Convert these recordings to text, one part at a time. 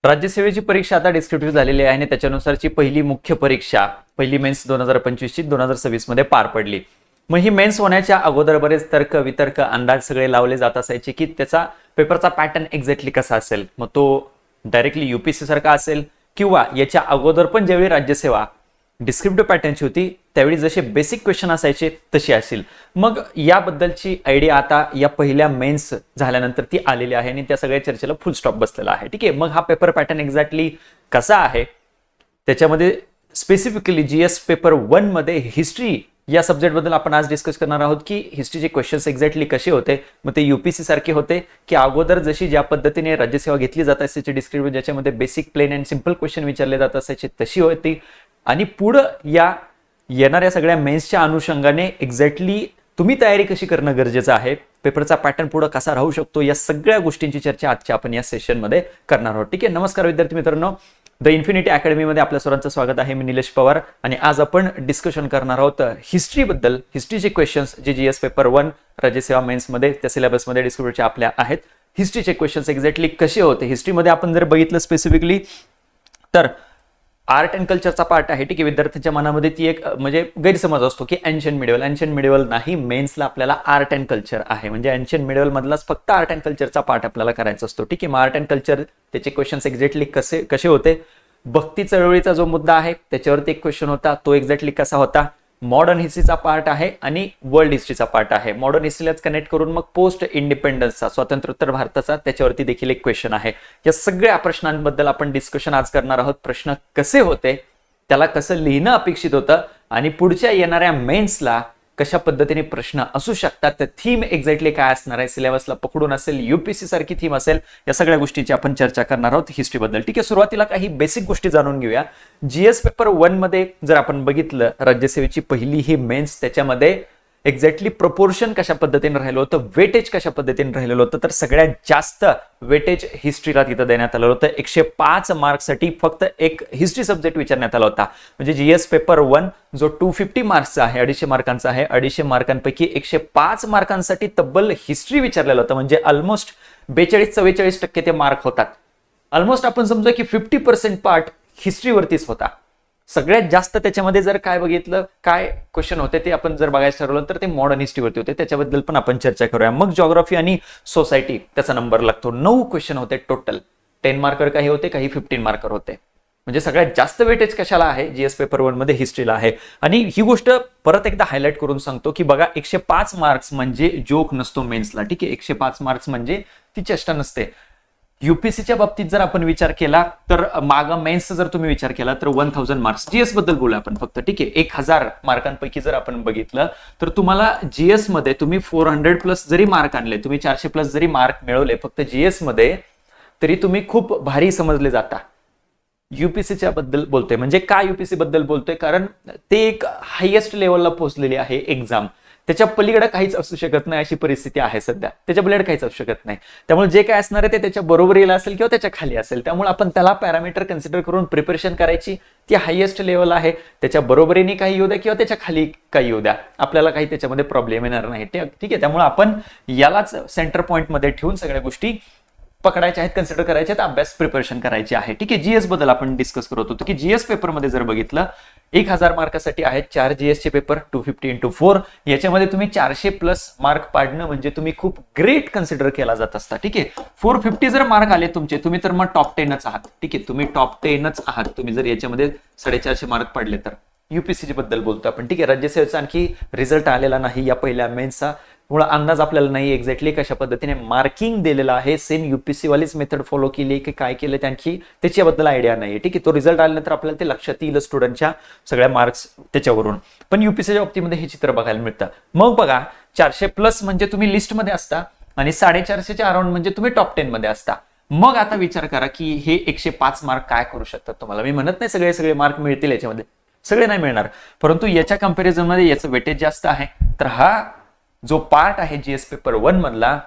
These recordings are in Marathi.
राज्यसेवेची परीक्षा आता डिस्क्रिप्टिव्ह झालेली आहे आणि त्याच्यानुसारची पहिली मुख्य परीक्षा पहिली मेन्स 2025 ची 2026 मध्ये पार पडली. मग ही मेन्स होण्याच्या अगोदर बरेच तर्क वितर्क अंदाज सगळे लावले जात असायचे की त्याचा पेपरचा पॅटर्न एक्झॅक्टली कसा असेल, मग तो डायरेक्टली युपीएससी सारखा असेल किंवा याच्या अगोदर पण ज्यावेळी राज्यसेवा डिस्क्रिप्टिव्ह पॅटर्नची होती त्यावेळी जसे बेसिक क्वेश्चन असायचे तशी असतील. मग याबद्दलची आयडिया आता या पहिल्या मेन्स झाल्यानंतर ती आलेली आहे आणि त्या सगळ्या चर्चेला फुल स्टॉप बसलेला आहे. ठीक आहे, मग हा पेपर पॅटर्न एक्झॅक्टली कसा आहे, त्याच्यामध्ये स्पेसिफिकली जीएस पेपर 1 मध्ये हिस्ट्री या सब्जेक्ट बद्दल आपण आज डिस्कस करणार आहोत की हिस्ट्रीचे क्वेश्चन्स एक्झॅक्टली कसे होते, मग ते युपीएससी सारखे होते की अगोदर जशी ज्या पद्धतीने राज्यसेवा घेतली जात असायची डिस्क्रिप्टिव्ह ज्याच्यामध्ये basic plain and simple question विचारले जात असायचे तशी होती. आणि पुढं या येणाऱ्या सगळ्या मेन्सच्या अनुषंगाने एक्झॅक्टली तुम्ही तयारी कशी करणं गरजेचं आहे, पेपरचा पॅटर्न पुढे कसा राहू शकतो, या सगळ्या गोष्टींची चर्चा आजच्या आपण या सेशनमध्ये करणार आहोत. ठीक आहे, नमस्कार विद्यार्थी मित्रांनो, द इन्फिनिटी अकॅडमीमध्ये आपल्या सर्वांचं स्वागत आहे. मी निलेश पवार आणि आज आपण डिस्कशन करणार आहोत हिस्ट्रीबद्दल. हिस्ट्रीचे क्वेश्चन्स जे जीएस पेपर 1 राज्यसेवा मेन्समध्ये त्या सिलेबसमध्ये डिस्क्रिप्टिव्हचे आपल्या आहेत. हिस्ट्रीचे क्वेश्चन्स एक्झॅक्टली कसे होते, हिस्ट्रीमध्ये आपण जर बघितलं स्पेसिफिकली तर आर्ट अँड कल्चरचा पार्ट आहे. ठीक आहे, विद्यार्थ्यांच्या मनामध्ये ती एक म्हणजे गैरसमज असतो की एन्शियंट मिडिवल नाही, मेन्सला आपल्याला आर्ट अँड कल्चर आहे म्हणजे एन्शियंट मिडिवल मधलाच फक्त आर्ट अँड कल्चरचा पार्ट आपल्याला करायचा असतो. ठीक आहे, मग आर्ट अँड कल्चर त्याचे क्वेश्चन्स एक्झॅक्टली कसे होते, भक्ती चळवळीचा जो मुद्दा आहे त्याच्यावरती एक क्वेश्चन होता, तो एक्झॅक्टली कसा होता. मॉडर्न हिस्ट्रीचा पार्ट आहे आणि वर्ल्ड हिस्ट्रीचा पार्ट आहे. मॉडर्न हिस्ट्रीलाच कनेक्ट करून मग पोस्ट इंडिपेंडन्सचा स्वातंत्र्योत्तर भारताचा त्याच्यावरती देखील एक क्वेश्चन आहे. या सगळ्या प्रश्नांबद्दल आपण डिस्कशन आज करणार आहोत. प्रश्न कसे होते, त्याला कसं लिहिणं अपेक्षित होतं आणि पुढच्या येणाऱ्या मेन्सला कशा पद्धतीने प्रश्न असू शकतात, तर थीम एक्झॅक्टली काय असणार आहे, सिलेबसला पकडून असेल, युपीएससी सारखी थीम असेल, या सगळ्या गोष्टीची आपण चर्चा करणार आहोत हिस्ट्रीबद्दल. ठीक आहे, सुरुवातीला काही बेसिक गोष्टी जाणून घेऊया. जीएस पेपर 1 मध्ये जर आपण बघितलं राज्यसेवेची पहिली ही मेन्स, त्याच्यामध्ये एक्झॅक्टली प्रपोर्शन कशा पद्धतीने राहिलं होतं, वेटेज कशा पद्धतीने राहिलेलं होतं, तर सगळ्यात जास्त वेटेज हिस्ट्रीला तिथं देण्यात आलं होतं. 105 मार्क्ससाठी फक्त एक हिस्ट्री सब्जेक्ट विचारण्यात आला होता. म्हणजे जीएस पेपर 1 जो 250 मार्क्सचा आहे, 250 मार्कांचा आहे, 250 मार्कांपैकी 105 मार्कांसाठी तब्बल हिस्ट्री विचारलेलं होतं. म्हणजे ऑलमोस्ट 42-44% ते मार्क होतात. ऑलमोस्ट आपण समजा की 50% पार्ट हिस्ट्रीवरतीच होता. सगळ्यात जास्त त्याच्यामध्ये जर काय बघितलं, काय क्वेश्चन होते ते आपण जर बघायचं ठरवलं तर ते मॉडर्न हिस्ट्रीवरती होते, त्याच्याबद्दल पण आपण चर्चा करूया. मग जॉग्राफी आणि सोसायटी त्याचा नंबर लागतो. 9 क्वेश्चन होते टोटल. 10 मार्कर काही होते, काही 15 मार्कर होते. म्हणजे सगळ्यात जास्त वेटेज कशाला आहे, जीएस पेपर 1 मध्ये हिस्ट्रीला आहे. आणि ही गोष्ट परत एकदा हायलाइट करून सांगतो की बघा 105 मार्क्स म्हणजे जोक नसतो मेन्सला. ठीक आहे, 105 मार्क्स म्हणजे ती चेष्टा नसते. युपीएससीच्या बाबतीत जर आपण विचार केला तर मागं मेन्सचा जर तुम्ही विचार केला तर 1000 मार्क्स जीएस बद्दल बोलू आपण फक्त. ठीक आहे, 1000 मार्कांपैकी जर आपण बघितलं तर तुम्हाला जीएस मध्ये तुम्ही 400 प्लस जरी मार्क आणले, तुम्ही 400 प्लस जरी मार्क मिळवले फक्त जीएस मध्ये, तरी तुम्ही खूप भारी समजले जाता. युपीएससीच्या बद्दल बोलतोय म्हणजे काय युपीएससी बद्दल बोलतोय, कारण ते एक हायएस्ट लेवलला पोहोचलेली आहे एक्झाम. त्याच्या पलीकडे काहीच असू शकत नाही अशी परिस्थिती आहे सध्या. त्याच्या पलीकडे काहीच असू शकत नाही. त्यामुळे जे काय असणार आहे ते त्याच्या बरोबरीला असेल किंवा त्याच्या खाली असेल. त्यामुळे आपण त्याला पॅरामीटर कन्सिडर करून प्रिपरेशन करायची. ती हायएस्ट लेवल आहे, त्याच्या बरोबरीने काही येऊ द्या किंवा त्याच्या खाली काही येऊ द्या, आपल्याला काही त्याच्यामध्ये प्रॉब्लेम येणार नाही. ठीक आहे, त्यामुळे आपण यालाच सेंटर पॉईंट मध्ये ठेवून सगळ्या गोष्टी पकडायच्या आहेत, कन्सिडर करायचे आहेत, अभ्यास प्रिपरेशन करायची आहे. ठीक आहे, जीएस बद्दल आपण डिस्कस करत होतो की जीएस पेपर मध्ये जर बघितलं 1000 मार्कासाठी आहेत 4 जीएसचे पेपर 250 × 4. याच्यामध्ये तुम्ही 400 प्लस मार्क पाडणं म्हणजे तुम्ही खूप ग्रेट कन्सिडर केला जात असता. ठीक आहे, 450 जर मार्क आले तुमचे, तुम्ही तर मग टॉप 10च आहात. ठीक आहे, तुम्ही टॉप 10च आहात तुम्ही जर याच्यामध्ये 450 मार्क पाडले तर. युपीएससी बद्दल बोलतो आपण. ठीक आहे, राज्यसेवेचा आणखी रिझल्ट आलेला नाही या पहिल्या मेन्सचा, मुळे अंदाज आपल्याला नाही एक्झॅक्टली कशा पद्धतीने मार्किंग दिलेला आहे. सेम युपीएससी वालीच मेथड फॉलो केली की काय केलं त्यांची त्याच्याबद्दल आयडिया नाही. ठीक आहे, तो रिझल्ट आल्यानंतर आपल्याला ते लक्षात येईल स्टुडंटच्या सगळ्या मार्क्स त्याच्यावरून. पण युपीएससीच्या बाबतीमध्ये हे चित्र बघायला मिळतं. मग बघा 400 प्लस म्हणजे तुम्ही लिस्टमध्ये असता आणि 450च्या अराउंड म्हणजे तुम्ही टॉप 10 मध्ये असता. मग आता विचार करा की हे 105 मार्क काय करू शकतात तुम्हाला. मी म्हणत नाही सगळे मार्क मिळतील याच्यामध्ये, सगळे नाही मिळणार, परंतु याच्या कंपॅरिझन मध्ये याचं वेटेज जास्त आहे. तर हा जो पार्ट आहे जीएस पेपर 1 मधला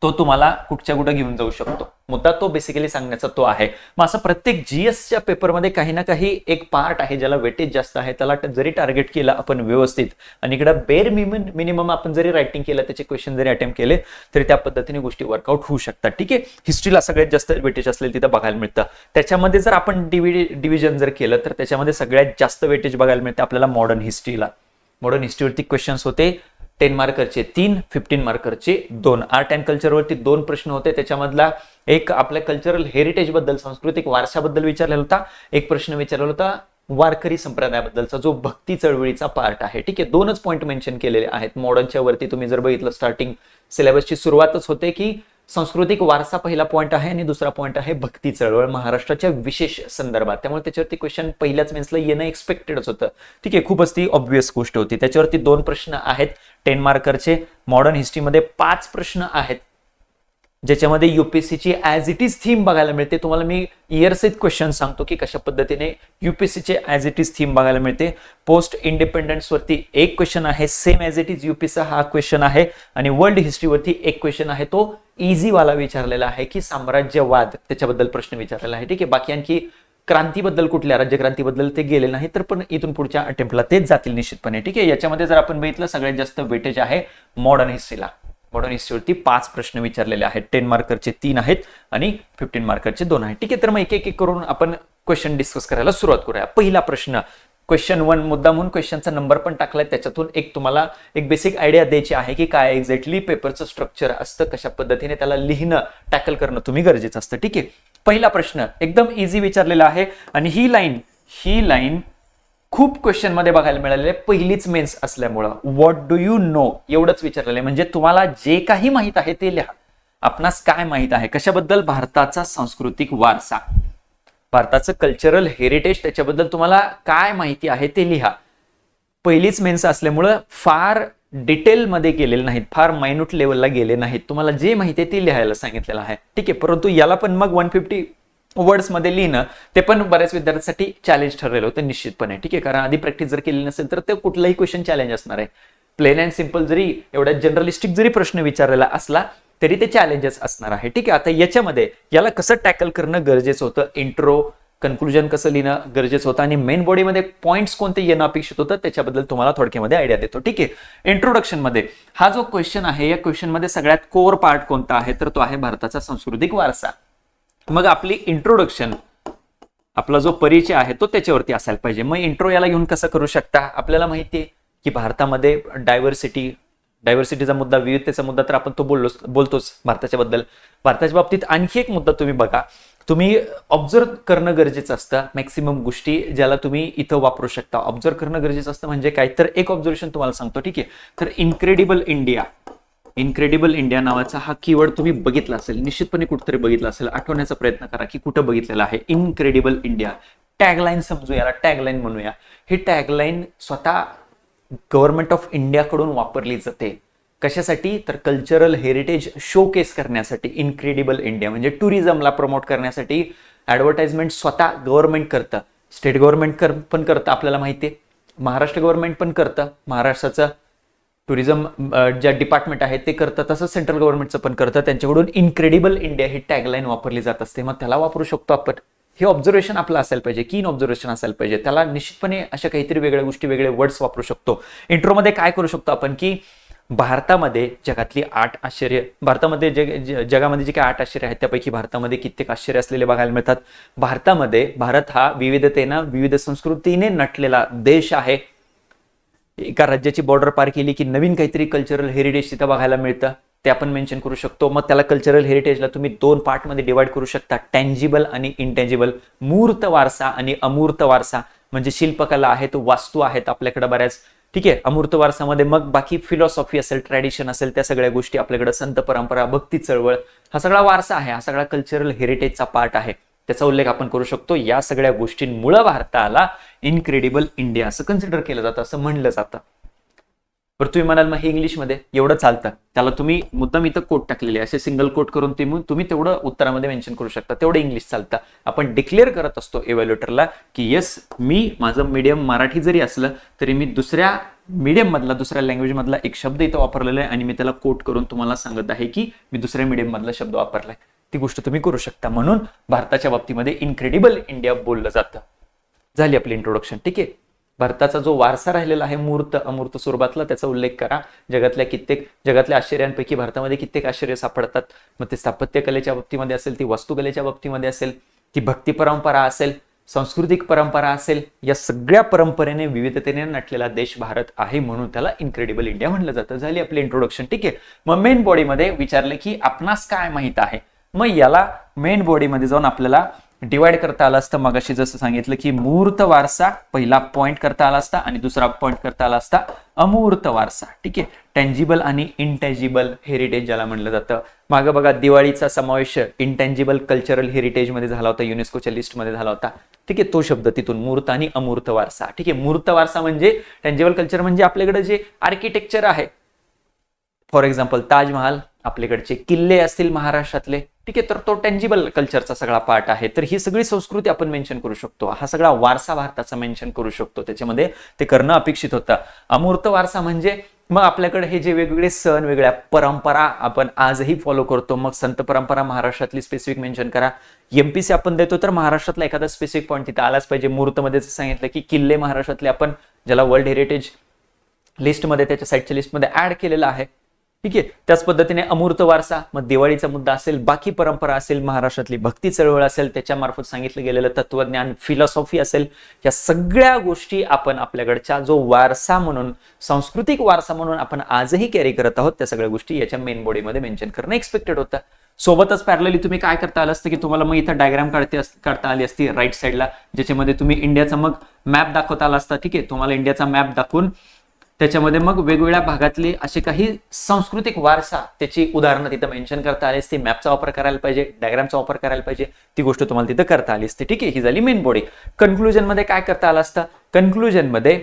तो तुम्हाला कुठच्या कुठं घेऊन जाऊ शकतो. मुद्दा तो बेसिकली सांगण्याचा तो आहे. मग असं प्रत्येक जीएसच्या पेपरमध्ये काही ना काही एक पार्ट आहे ज्याला वेटेज जास्त आहे, त्याला जरी टार्गेट केलं आपण व्यवस्थित आणि इकडे बेर मिनिमम आपण जरी रायटिंग केलं, त्याचे क्वेश्चन जरी अटेम्प्ट केले, तरी त्या पद्धतीने गोष्टी वर्कआउट होऊ शकतात. ठीक आहे. हिस्ट्रीला सगळ्यात जास्त वेटेज असलेलं तिथं बघायला मिळतं. त्याच्यामध्ये जर आपण डिव्हिजन जर केलं तर त्याच्यामध्ये सगळ्यात जास्त वेटेज बघायला मिळतं आपल्याला मॉडर्न हिस्ट्रीला. मॉडर्न हिस्ट्रीवरती क्वेश्चन्स होते 10 मार्करचे 3, 15 मार्करचे 2. आर्ट अँड कल्चरवरती 2 प्रश्न होते. त्याच्यामधला एक आपल्या कल्चरल हेरिटेज बद्दल, सांस्कृतिक वारशाबद्दल विचारलेला होता. एक प्रश्न विचारलेला होता वारकरी संप्रदायाबद्दलचा, जो भक्ती चळवळीचा पार्ट आहे. ठीक आहे. 2च पॉईंट मेन्शन केलेले आहेत. मॉडर्नच्या वरती तुम्ही जर बघितलं, स्टार्टिंग सिलेबसची सुरुवातच होते की सांस्कृतिक वारसा पहिला पॉईंट आहे आणि दुसरा पॉईंट आहे भक्ती चळवळ महाराष्ट्राच्या विशेष संदर्भात. त्यामुळे त्याच्यावरती क्वेश्चन पहिल्याच मेन्सला येणं एक्सपेक्टेडच होतं. ठीक आहे. खूपच ती ऑब्व्हियस गोष्ट होती. त्याच्यावरती 2 प्रश्न आहेत 10 मार्करचे. मॉडर्न हिस्ट्रीमध्ये 5 प्रश्न आहेत ज्याच्यामध्ये युपीएससीची ऍज इट इज थीम बघायला मिळते. तुम्हाला मी इयरसेट क्वेश्चन सांगतो की कशा पद्धतीने युपीएससीचे ऍज इट इज थीम बघायला मिळते. पोस्ट इंडिपेंडन्स वरती एक क्वेश्चन आहे सेम ऍज इट इज यूपीचा हा क्वेश्चन आहे, आणि वर्ल्ड हिस्ट्रीवरती एक क्वेश्चन आहे तो इझी वाला विचारलेला आहे की साम्राज्यवाद त्याच्याबद्दल प्रश्न विचारलेला आहे. ठीक आहे. बाकी आणखी क्रांतीबद्दल, कुठल्या राज्यक्रांतीबद्दल ते गेले नाही, तर पण इथून पुढच्या अटेम्प्टला तेच जातील निश्चितपणे. ठीक आहे. याच्यामध्ये जर आपण बघितलं सगळ्यात जास्त वेटेज आहे मॉडर्न हिस्ट्रीला. मॉडर्न हिस्ट्रीवरती 5 प्रश्न विचारलेले आहेत. 10 मार्करचे 3 आहेत आणि 15 मार्करचे 2 आहेत. ठीक आहे. तर मग एक करून आपण क्वेश्चन डिस्कस करायला सुरुवात करूया. पहिला प्रश्न क्वेश्चन 1 मुद्दा म्हणून क्वेश्चनचा नंबर पण टाकलाय. त्याच्यातून एक तुम्हाला एक बेसिक आयडिया द्यायची आहे की काय एक्झॅक्टली पेपरचं स्ट्रक्चर असतं, कशा पद्धतीने त्याला लिहिणं, टॅकल करणं तुम्ही गरजेचं असतं. ठीक आहे. पहिला प्रश्न एकदम इझी विचारलेला आहे आणि ही लाईन खूप क्वेश्चन मध्ये बघायला मिळालेले, पहिलीच मेन्स असल्यामुळं. व्हॉट डू यू नो एवढंच विचारलेलं आहे. म्हणजे तुम्हाला जे काही माहित आहे ते लिहा. आपणास काय माहित आहे कशाबद्दल? भारताचा सांस्कृतिक वारसा, भारताचं कल्चरल हेरिटेज, त्याच्याबद्दल तुम्हाला काय माहिती आहे ते लिहा. पहिलीच मेन्स असल्यामुळं फार डिटेलमध्ये गेलेले नाहीत, फार मायन्यूट लेवलला गेले नाहीत. तुम्हाला जे माहिती आहे ते लिहायला सांगितलेलं आहे. ठीक आहे. परंतु याला पण मग 150 वर्ड्स मध्ये लिहिणं ते पण बऱ्याच विद्यार्थ्यांसाठी चॅलेंज ठरलेलं होतं निश्चितपणे. ठीक आहे. कारण आधी प्रॅक्टिस जर केली नसेल तर ते कुठलाही क्वेश्चन चॅलेंज असणार आहे. प्लेन अँड सिंपल जरी एवढा जनरलिस्टिक जरी प्रश्न विचारलेला असला तरी ते चॅलेंजेस असणार आहे. ठीक आहे. आता याच्यामध्ये याला कसं टॅकल करणं गरजेचं होतं, इंट्रो कन्क्लुजन कसं लिहिणं गरजेचं होतं आणि मेन बॉडीमध्ये पॉईंट्स कोणते येणं अपेक्षित होतं त्याच्याबद्दल तुम्हाला थोडक्यामध्ये आयडिया देतो. ठीक आहे. इंट्रोडक्शन मध्ये हा जो क्वेश्चन आहे, या क्वेश्चन मध्ये सगळ्यात कोर पार्ट कोणता आहे तर तो आहे भारताचा सांस्कृतिक वारसा. मग आपली इंट्रोडक्शन, आपला जो परिचय आहे तो त्याच्यावरती असायला पाहिजे. मग इंट्रो याला घेऊन कसं करू शकता? आपल्याला माहिती आहे की भारतामध्ये डायव्हर्सिटीचा मुद्दा, विविधतेचा मुद्दा तर आपण तो बोलतोच भारताच्या बद्दल. भारताच्या बाबतीत आणखी एक मुद्दा तुम्ही बघा, तुम्ही ऑब्झर्व करणं गरजेचं असतं. मॅक्सिमम गोष्टी ज्याला तुम्ही इथं वापरू शकता. ऑब्झर्व करणं गरजेचं असतं म्हणजे काय, तर एक ऑब्झर्वेशन तुम्हाला सांगतो. ठीक आहे. तर इनक्रेडिबल इंडिया नावाचा हा कीवर्ड तुम्ही बघितला असेल, निश्चितपणे कुठेतरी बघितला असेल. आठवण्याचा प्रयत्न करा की कुठं बघितलेला आहे. इनक्रेडिबल इंडिया टॅगलाईन समजू, याला टॅगलाईन म्हणूया. ही टॅगलाईन स्वतः गव्हर्नमेंट ऑफ इंडियाकडून वापरली जाते. कशासाठी? तर कल्चरल हेरिटेज शोकेस करण्यासाठी. इनक्रेडिबल इंडिया म्हणजे टुरिझमला प्रमोट करण्यासाठी ऍडव्हर्टाइजमेंट स्वतः गव्हर्नमेंट करतं. स्टेट गव्हर्नमेंट पण करतं, आपल्याला माहिती आहे. महाराष्ट्र गव्हर्नमेंट पण करतं, महाराष्ट्राचं टुरिझम ज्या डिपार्टमेंट आहे ते करतं. तसंच सेंट्रल गव्हर्नमेंटचं पण करतं. त्यांच्याकडून इनक्रेडिबल इंडिया ही टॅगलाईन वापरली जात असते. मग त्याला वापरू शकतो आपण. हे ऑब्झर्वेशन आपलं असायला पाहिजे, कीन ऑब्झर्वेशन असायला पाहिजे. त्याला निश्चितपणे अशा काहीतरी वेगळ्या गोष्टी, वेगळे वर्ड्स वापरू शकतो. इंट्रोमध्ये काय करू शकतो आपण की भारतामध्ये जगातली 8 आश्चर्य, भारतामध्ये जगामध्ये जे काही 8 आश्चर्य आहेत त्यापैकी भारतामध्ये कित्येक आश्चर्य असलेले बघायला मिळतात. भारत हा विविधतेनं, विविध संस्कृतीने नटलेला देश आहे. एका राज्याची बॉर्डर पार केली की नवीन काहीतरी कल्चरल हेरिटेज तिथं बघायला मिळतं, ते आपण मेन्शन करू शकतो. मग त्याला कल्चरल हेरिटेजला तुम्ही 2 पार्टमध्ये डिवाइड करू शकता, टँजिबल आणि इनटँजिबल. मूर्त वारसा आणि अमूर्त वारसा म्हणजे शिल्पकला आहेत, वास्तू आहेत आपल्याकडे बऱ्याच. ठीक आहे. अमूर्त वारसामध्ये मग बाकी फिलॉसॉफी असेल, ट्रॅडिशन असेल, त्या सगळ्या गोष्टी आपल्याकडे, संत परंपरा, भक्ती चळवळ, हा सगळा वारसा आहे, हा सगळा कल्चरल हेरिटेजचा पार्ट आहे. त्याचा उल्लेख आपण करू शकतो. या सगळ्या गोष्टींमुळे भारताला इनक्रेडिबल इंडिया असं कन्सिडर केलं जातं, असं म्हणलं जातं. बरं तुम्ही म्हणाल मग हे इंग्लिशमध्ये एवढं चालतं, त्याला तुम्ही मुद्दाम इथं कोट टाकलेले असे सिंगल कोट करून तुम्ही तेवढं उत्तरामध्ये मेन्शन करू शकता, तेवढं इंग्लिश चालतं. आपण डिक्लेअर करत असतो इव्हॅल्युएटरला की येस मी माझं मीडियम मराठी जरी असलं तरी मी दुसऱ्या मीडियम मधला दुसऱ्या लँग्वेज मधला एक शब्द इथं वापरलेला आहे आणि मी त्याला कोट करून तुम्हाला सांगत आहे की मी दुसऱ्या मीडियम मधला शब्द वापरलाय. ती गोष्ट तुम्ही करू शकता. म्हणून भारताच्या बाबतीमध्ये इनक्रेडिबल इंडिया बोललं जातं. झाली आपली इंट्रोडक्शन. ठीक आहे. भारताचा जो वारसा राहिलेला आहे मूर्त अमूर्त स्वरूपातला त्याचा उल्लेख करा. जगातल्या आश्चर्यांपैकी भारतामध्ये कित्येक आश्चर्य सापडतात. मग ते स्थापत्य कलेच्या बाबतीमध्ये असेल, ती वास्तुकलेच्या बाबतीमध्ये असेल, ती भक्ती परंपरा असेल, सांस्कृतिक परंपरा असेल, या सगळ्या परंपरेने विविधतेने नटलेला देश भारत आहे, म्हणून त्याला इनक्रेडिबल इंडिया म्हणलं जातं. झाली आपली इंट्रोडक्शन. ठीक आहे. मग मेन बॉडीमध्ये विचारले की आपणास काय माहित आहे. मग याला मेन बॉडीमध्ये जाऊन आपल्याला डिवाइड करता आला असतं. मगाशी जसं सांगितलं की मूर्त वारसा पहिला पॉइंट करता आला असता आणि दुसरा पॉइंट करता आला असता अमूर्त वारसा. ठीक आहे. टँजिबल आणि इनटँजिबल हेरिटेज ज्याला म्हणलं जातं. मागं बघा दिवाळीचा समावेश इनटँजिबल कल्चरल हेरिटेज मध्ये झाला होता, युनेस्कोच्या लिस्टमध्ये झाला होता. ठीक आहे. तो शब्द तिथून मूर्त आणि अमूर्त वारसा. ठीक आहे. मूर्त वारसा म्हणजे टँजिबल कल्चर म्हणजे आपल्याकडे जे आर्किटेक्चर आहे, फॉर एक्झाम्पल ताजमहाल, आपल्याकडचे किल्ले असतील महाराष्ट्रातले. ठीक आहे. तर तो टँजिबल कल्चरचा सगळा पार्ट आहे. तर ही सगळी संस्कृती आपण मेन्शन करू शकतो, हा सगळा वारसा भारताचा मेन्शन करू शकतो, त्याच्यामध्ये ते करणं अपेक्षित होतं. अमूर्त वारसा म्हणजे मग आपल्याकडे हे जे वेगवेगळे सण, वेगळ्या परंपरा आपण आजही फॉलो करतो. मग संत परंपरा महाराष्ट्रातली स्पेसिफिक मेन्शन करा. एमपीसी आपण देतो तर महाराष्ट्रातला एखादा स्पेसिफिक पॉईंट तिथे आलाच पाहिजे. मूर्तमध्ये सांगितलं की किल्ले महाराष्ट्रातले आपण ज्याला वर्ल्ड हेरिटेज लिस्टमध्ये त्याच्या साईडच्या लिस्टमध्ये ऍड केलेला आहे. ठीक आहे. त्याच पद्धतीने अमूर्त वारसा, मग दिवाळीचा मुद्दा असेल, बाकी परंपरा असेल, महाराष्ट्रातली भक्ती चळवळ असेल, त्याच्या मार्फत सांगितलं गेलेलं तत्वज्ञान, फिलॉसॉफी असेल, या सगळ्या गोष्टी आपण आपल्याकडच्या जो वारसा म्हणून, सांस्कृतिक वारसा म्हणून आपण आजही कॅरी करत आहोत, त्या सगळ्या गोष्टी याच्या मेन बॉडीमध्ये मेन्शन करणं एक्सपेक्टेड होतं. सोबतच पॅरलली तुम्ही काय करता आलं असतं की तुम्हाला मग इथं डायग्राम काढता आली असती राईट साईडला, ज्याच्यामध्ये तुम्ही इंडियाचा मग मॅप दाखवता आला असता. ठीक आहे. तुम्हाला इंडियाचा मॅप दाखवून त्याच्यामध्ये मग वेगवेगळ्या भागातले असे काही सांस्कृतिक वारसा त्याची उदाहरणं तिथं मेन्शन करता आली असती. मॅपचा वापर करायला पाहिजे, डायग्रामचा वापर करायला पाहिजे, ती गोष्ट तुम्हाला तिथं करता आली असते. ठीक आहे. ही झाली मेन बॉडी. कन्क्लुजन मध्ये काय करता आलं असतं. कन्क्लुजन मध्ये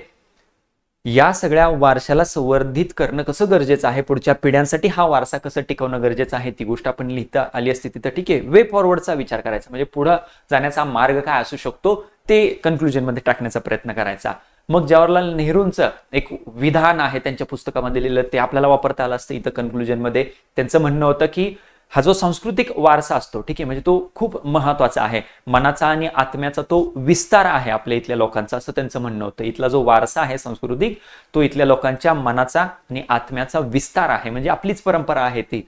या सगळ्या वारशाला संवर्धित करणं कसं गरजेचं आहे, पुढच्या पिढ्यांसाठी हा वारसा कसं टिकवणं गरजेचं आहे, ती गोष्ट आपण लिहिता आली असते तिथं. ठीक आहे. वे फॉरवर्डचा विचार करायचा, म्हणजे पुढे जाण्याचा मार्ग काय असू शकतो ते कन्क्लुजन मध्ये टाकण्याचा प्रयत्न करायचा. मग जवाहरलाल नेहरूंचं एक विधान आहे त्यांच्या पुस्तकामध्ये लिहिलं, ते आपल्याला वापरता आलं असतं इथं कन्क्लुजन मध्ये. त्यांचं म्हणणं होतं की हा जो सांस्कृतिक वारसा असतो, ठीक आहे, म्हणजे तो खूप महत्वाचा आहे, मनाचा आणि आत्म्याचा तो विस्तार आहे आपल्या इथल्या लोकांचा, असं त्यांचं म्हणणं होतं. इथला जो वारसा आहे सांस्कृतिक, तो इथल्या लोकांच्या मनाचा आणि आत्म्याचा विस्तार आहे, म्हणजे आपलीच परंपरा आहे ती,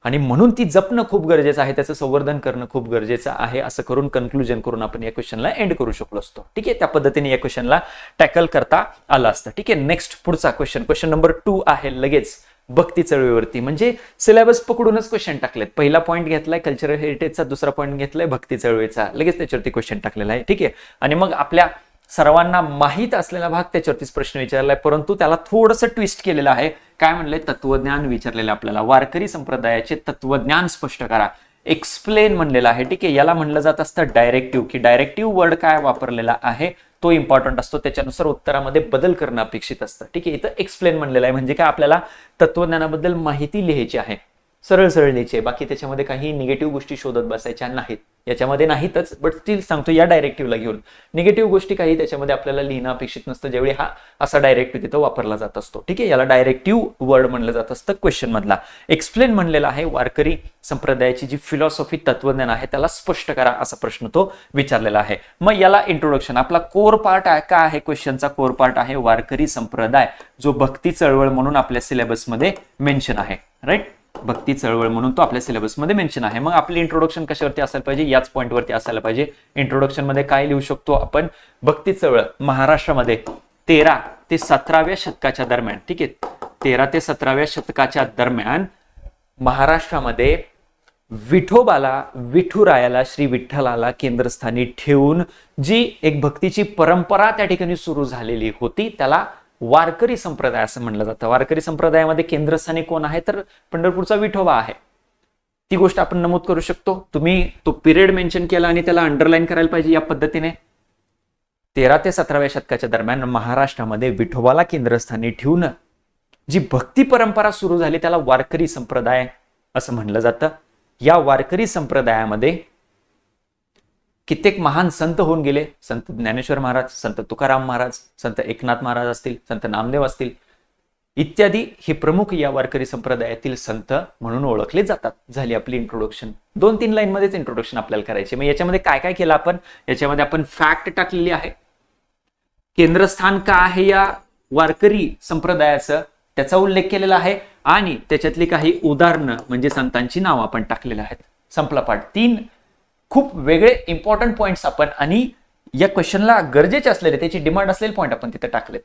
आणि म्हणून ती जपणं खूप गरजेचं आहे, त्याचं संवर्धन करणं खूप गरजेचं आहे, असं करून कन्क्लुजन करून आपण या क्वेश्चनला एंड करू शकलो असतो. ठीक आहे. त्या पद्धतीने या क्वेश्चनला टॅकल करता आलं असतं. ठीक आहे. नेक्स्ट पुढचा क्वेश्चन नंबर 2 आहे लगेच भक्ती चळवळीवरती. म्हणजे सिलेबस पकडूनच क्वेश्चन टाकलेत. पहिला पॉईंट घेतलाय कल्चरल हेरिटेजचा, दुसरा पॉईंट घेतलाय भक्ती चळवळीचा, लगेच त्याच्यावरती क्वेश्चन टाकलेला आहे. ठीक आहे. आणि मग आपल्या सर्वांना माहीत असलेला भाग त्याच्यावरतीच प्रश्न विचारलाय, परंतु त्याला थोडंसं ट्विस्ट केलेलं आहे. काय म्हणलंय, तत्वज्ञान विचारलेलं आपल्याला. वारकरी संप्रदायाचे तत्वज्ञान स्पष्ट करा, एक्सप्लेन म्हणलेलं आहे. ठीक आहे. याला म्हणलं जात असतं डायरेक्टिव्ह, की डायरेक्टिव्ह वर्ड काय वापरलेला आहे तो इम्पॉर्टंट असतो, त्याच्यानुसार उत्तरामध्ये बदल करणं अपेक्षित असतं. ठीक आहे. इथं एक्सप्लेन म्हणलेलं आहे, म्हणजे काय आपल्याला तत्वज्ञानाबद्दल माहिती लिहायची आहे, सरळ सरळ लिहायची आहे, बाकी त्याच्यामध्ये काही निगेटिव्ह गोष्टी शोधत बसायच्या नाहीत. याच्यामध्ये नाहीतच, बट स्टील सांगतो या डायरेक्टिव्हला घेऊन निगेटिव्ह गोष्टी काही त्याच्यामध्ये आपल्याला लिहिणं अपेक्षित नसतं, ज्यावेळी हा असा डायरेक्टिव्ह तिथं वापरला जात असतो. ठीक आहे. याला डायरेक्टिव्ह वर्ड म्हणलं जात असतं क्वेश्चन मधला. एक्सप्लेन म्हणलेला आहे, वारकरी संप्रदायाची जी फिलॉसॉफी तत्वज्ञान आहे त्याला स्पष्ट करा, असा प्रश्न तो विचारलेला आहे. मग याला इंट्रोडक्शन, आपला कोर पार्ट आहे, काय आहे क्वेश्चनचा कोर पार्ट आहे वारकरी संप्रदाय, जो भक्ती चळवळ म्हणून आपल्या सिलेबसमध्ये मेन्शन आहे. राईट. भक्ती चळवळ म्हणून तो आपल्या सिलेबसमध्ये मेन्शन आहे. मग आपली इंट्रोडक्शन कशावरती असायला पाहिजे, याच पॉईंटवरती असायला पाहिजे. इंट्रोडक्शन मध्ये काय लिहू शकतो आपण, भक्ती चळवळ महाराष्ट्रामध्ये 13 ते 17व्या शतकाच्या दरम्यान, ठीक आहे, 13 ते 17व्या शतकाच्या दरम्यान महाराष्ट्रामध्ये विठोबाला, विठुरायाला, श्री विठ्ठलाला केंद्रस्थानी ठेवून जी एक भक्तीची परंपरा त्या ठिकाणी सुरू झालेली होती, त्याला वारकरी संप्रदाय असं म्हणलं जातं. वारकरी संप्रदायामध्ये केंद्रस्थानी कोण आहे, तर पंढरपूरचा विठोबा आहे. ती गोष्ट आपण नमूद करू शकतो. तुम्ही तो पिरियड मेन्शन केला आणि त्याला अंडरलाईन करायला पाहिजे या पद्धतीने. 13 ते 17व्या शतकाच्या दरम्यान महाराष्ट्रामध्ये विठोबाला केंद्रस्थानी ठेवून जी भक्ती परंपरा सुरू झाली त्याला वारकरी संप्रदाय असं म्हणलं जातं. या वारकरी संप्रदायामध्ये कित्येक महान संत होऊन गेले. संत ज्ञानेश्वर महाराज, संत तुकाराम महाराज, संत एकनाथ महाराज असतील, संत नामदेव असतील इत्यादी हे प्रमुख या वारकरी संप्रदायातील संत म्हणून ओळखले जातात. झाली आपली इंट्रोडक्शन. 2-3 लाईन मध्येच इंट्रोडक्शन आपल्याला करायचे. मग याच्यामध्ये काय काय केलं आपण, याच्यामध्ये आपण फॅक्ट टाकलेली आहे. केंद्रस्थान का आहे या वारकरी संप्रदायाचं त्याचा उल्लेख केलेला आहे आणि त्याच्यातली काही उदाहरणं म्हणजे संतांची नावं आपण टाकलेली आहेत. संपला पाठ. 3 खूप वेगळे इम्पॉर्टंट पॉइंट्स आपण आणि या क्वेश्चनला गरजेचे असलेले त्याची डिमांड असलेले पॉइंट आपण तिथे टाकलेत.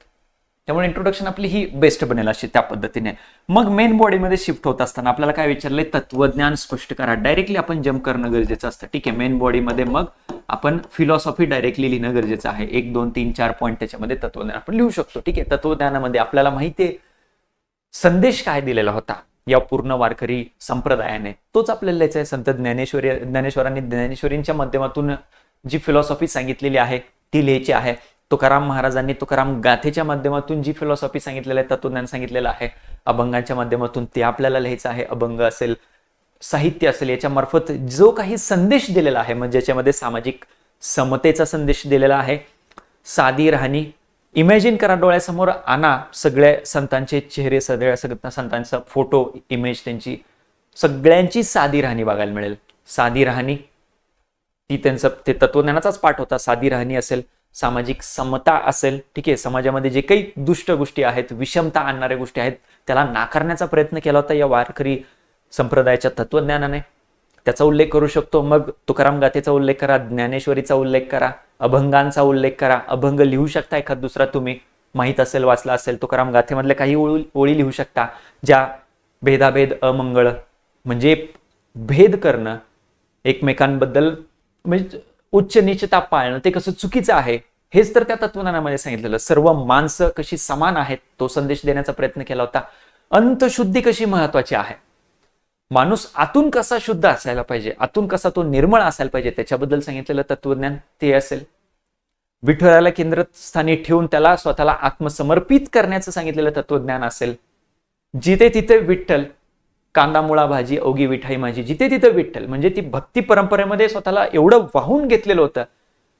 त्यामुळे इंट्रोडक्शन आपली ही बेस्ट बनेल अशी त्या पद्धतीने. मग मेन बॉडीमध्ये शिफ्ट होत असताना आपल्याला काय विचारलंय, तत्वज्ञान स्पष्ट करा. डायरेक्टली आपण जम्प करणं गरजेचं असतं. ठीक आहे, मेन बॉडीमध्ये मग आपण फिलॉसॉफी डायरेक्टली लिहिणं गरजेचं आहे. 1, 2, 3, 4 पॉईंट त्याच्यामध्ये तत्वज्ञान आपण लिहू शकतो. ठीक आहे, तत्वज्ञानामध्ये आपल्याला माहिती आहे संदेश काय दिलेला होता या पूर्ण वारकरी संप्रदायाने, तोच आपल्याला लिहायचा आहे. संत ज्ञानेश्वरांनी ज्ञानेश्वरींच्या माध्यमातून जी फिलॉसॉफी सांगितलेली आहे ती लिहायची आहे. तुकाराम महाराजांनी तुकाराम गाथेच्या माध्यमातून जी फिलॉसॉफी सांगितलेलं आहे, तत्वज्ञान सांगितलेलं आहे, अभंगांच्या माध्यमातून ते आपल्याला लिहायचं आहे. अभंग असेल, साहित्य असेल, याच्या मार्फत जो काही संदेश दिलेला आहे म्हणजे याच्यामध्ये सामाजिक समतेचा संदेश दिलेला आहे. साधी राहणी इमॅजिन करा, डोळ्यासमोर आणा सगळ्या संतांचे चेहरे, सगळ्या संतांचा फोटो, इमेज त्यांची सगळ्यांची साधी राहणी बघायला मिळेल. साधी राहणी ती त्यांचं ते तत्वज्ञानाचाच पाठ होता. साधी राहणी असेल, सामाजिक समता असेल, ठीक आहे, समाजामध्ये जे काही दुष्ट गोष्टी आहेत, विषमता आणणाऱ्या गोष्टी आहेत त्याला नाकारण्याचा प्रयत्न केला होता या वारकरी संप्रदायाच्या तत्वज्ञानाने. त्याचा उल्लेख करू शकतो. मग तुकाराम गाथेचा उल्लेख करा, ज्ञानेश्वरीचा उल्लेख करा, अभंगांचा उल्लेख करा. अभंग लिहू शकता एखाद दुसरा तुम्ही, माहीत असेल, वाचला असेल. तुकाराम गाथेमधल्या काही ओळी लिहू शकता ज्या भेदाभेद, अमंगळ म्हणजे भेद करणं एकमेकांबद्दल, म्हणजे उच्च नीचता पाळणं ते कसं चुकीचं आहे हेच तर त्या तत्वज्ञानामध्ये सांगितलेलं. सर्व माणसं कशी समान आहेत तो संदेश देण्याचा प्रयत्न केला होता. अंतशुद्धी कशी महत्वाची आहे, माणूस आतून कसा शुद्ध असायला पाहिजे, आतून कसा तो निर्मळ असायला पाहिजे त्याच्याबद्दल सांगितलेलं तत्वज्ञान ते असेल. विठ्ठलाला केंद्रस्थानी ठेवून त्याला स्वतःला आत्मसमर्पित करण्याचं सांगितलेलं तत्वज्ञान असेल. जिथे तिथे विठ्ठल, कांदा मुळा भाजी अवघी विठाई माझी, जिथे तिथे विठ्ठल म्हणजे ती भक्ती परंपरेमध्ये स्वतःला एवढं वाहून घेतलेलं होतं.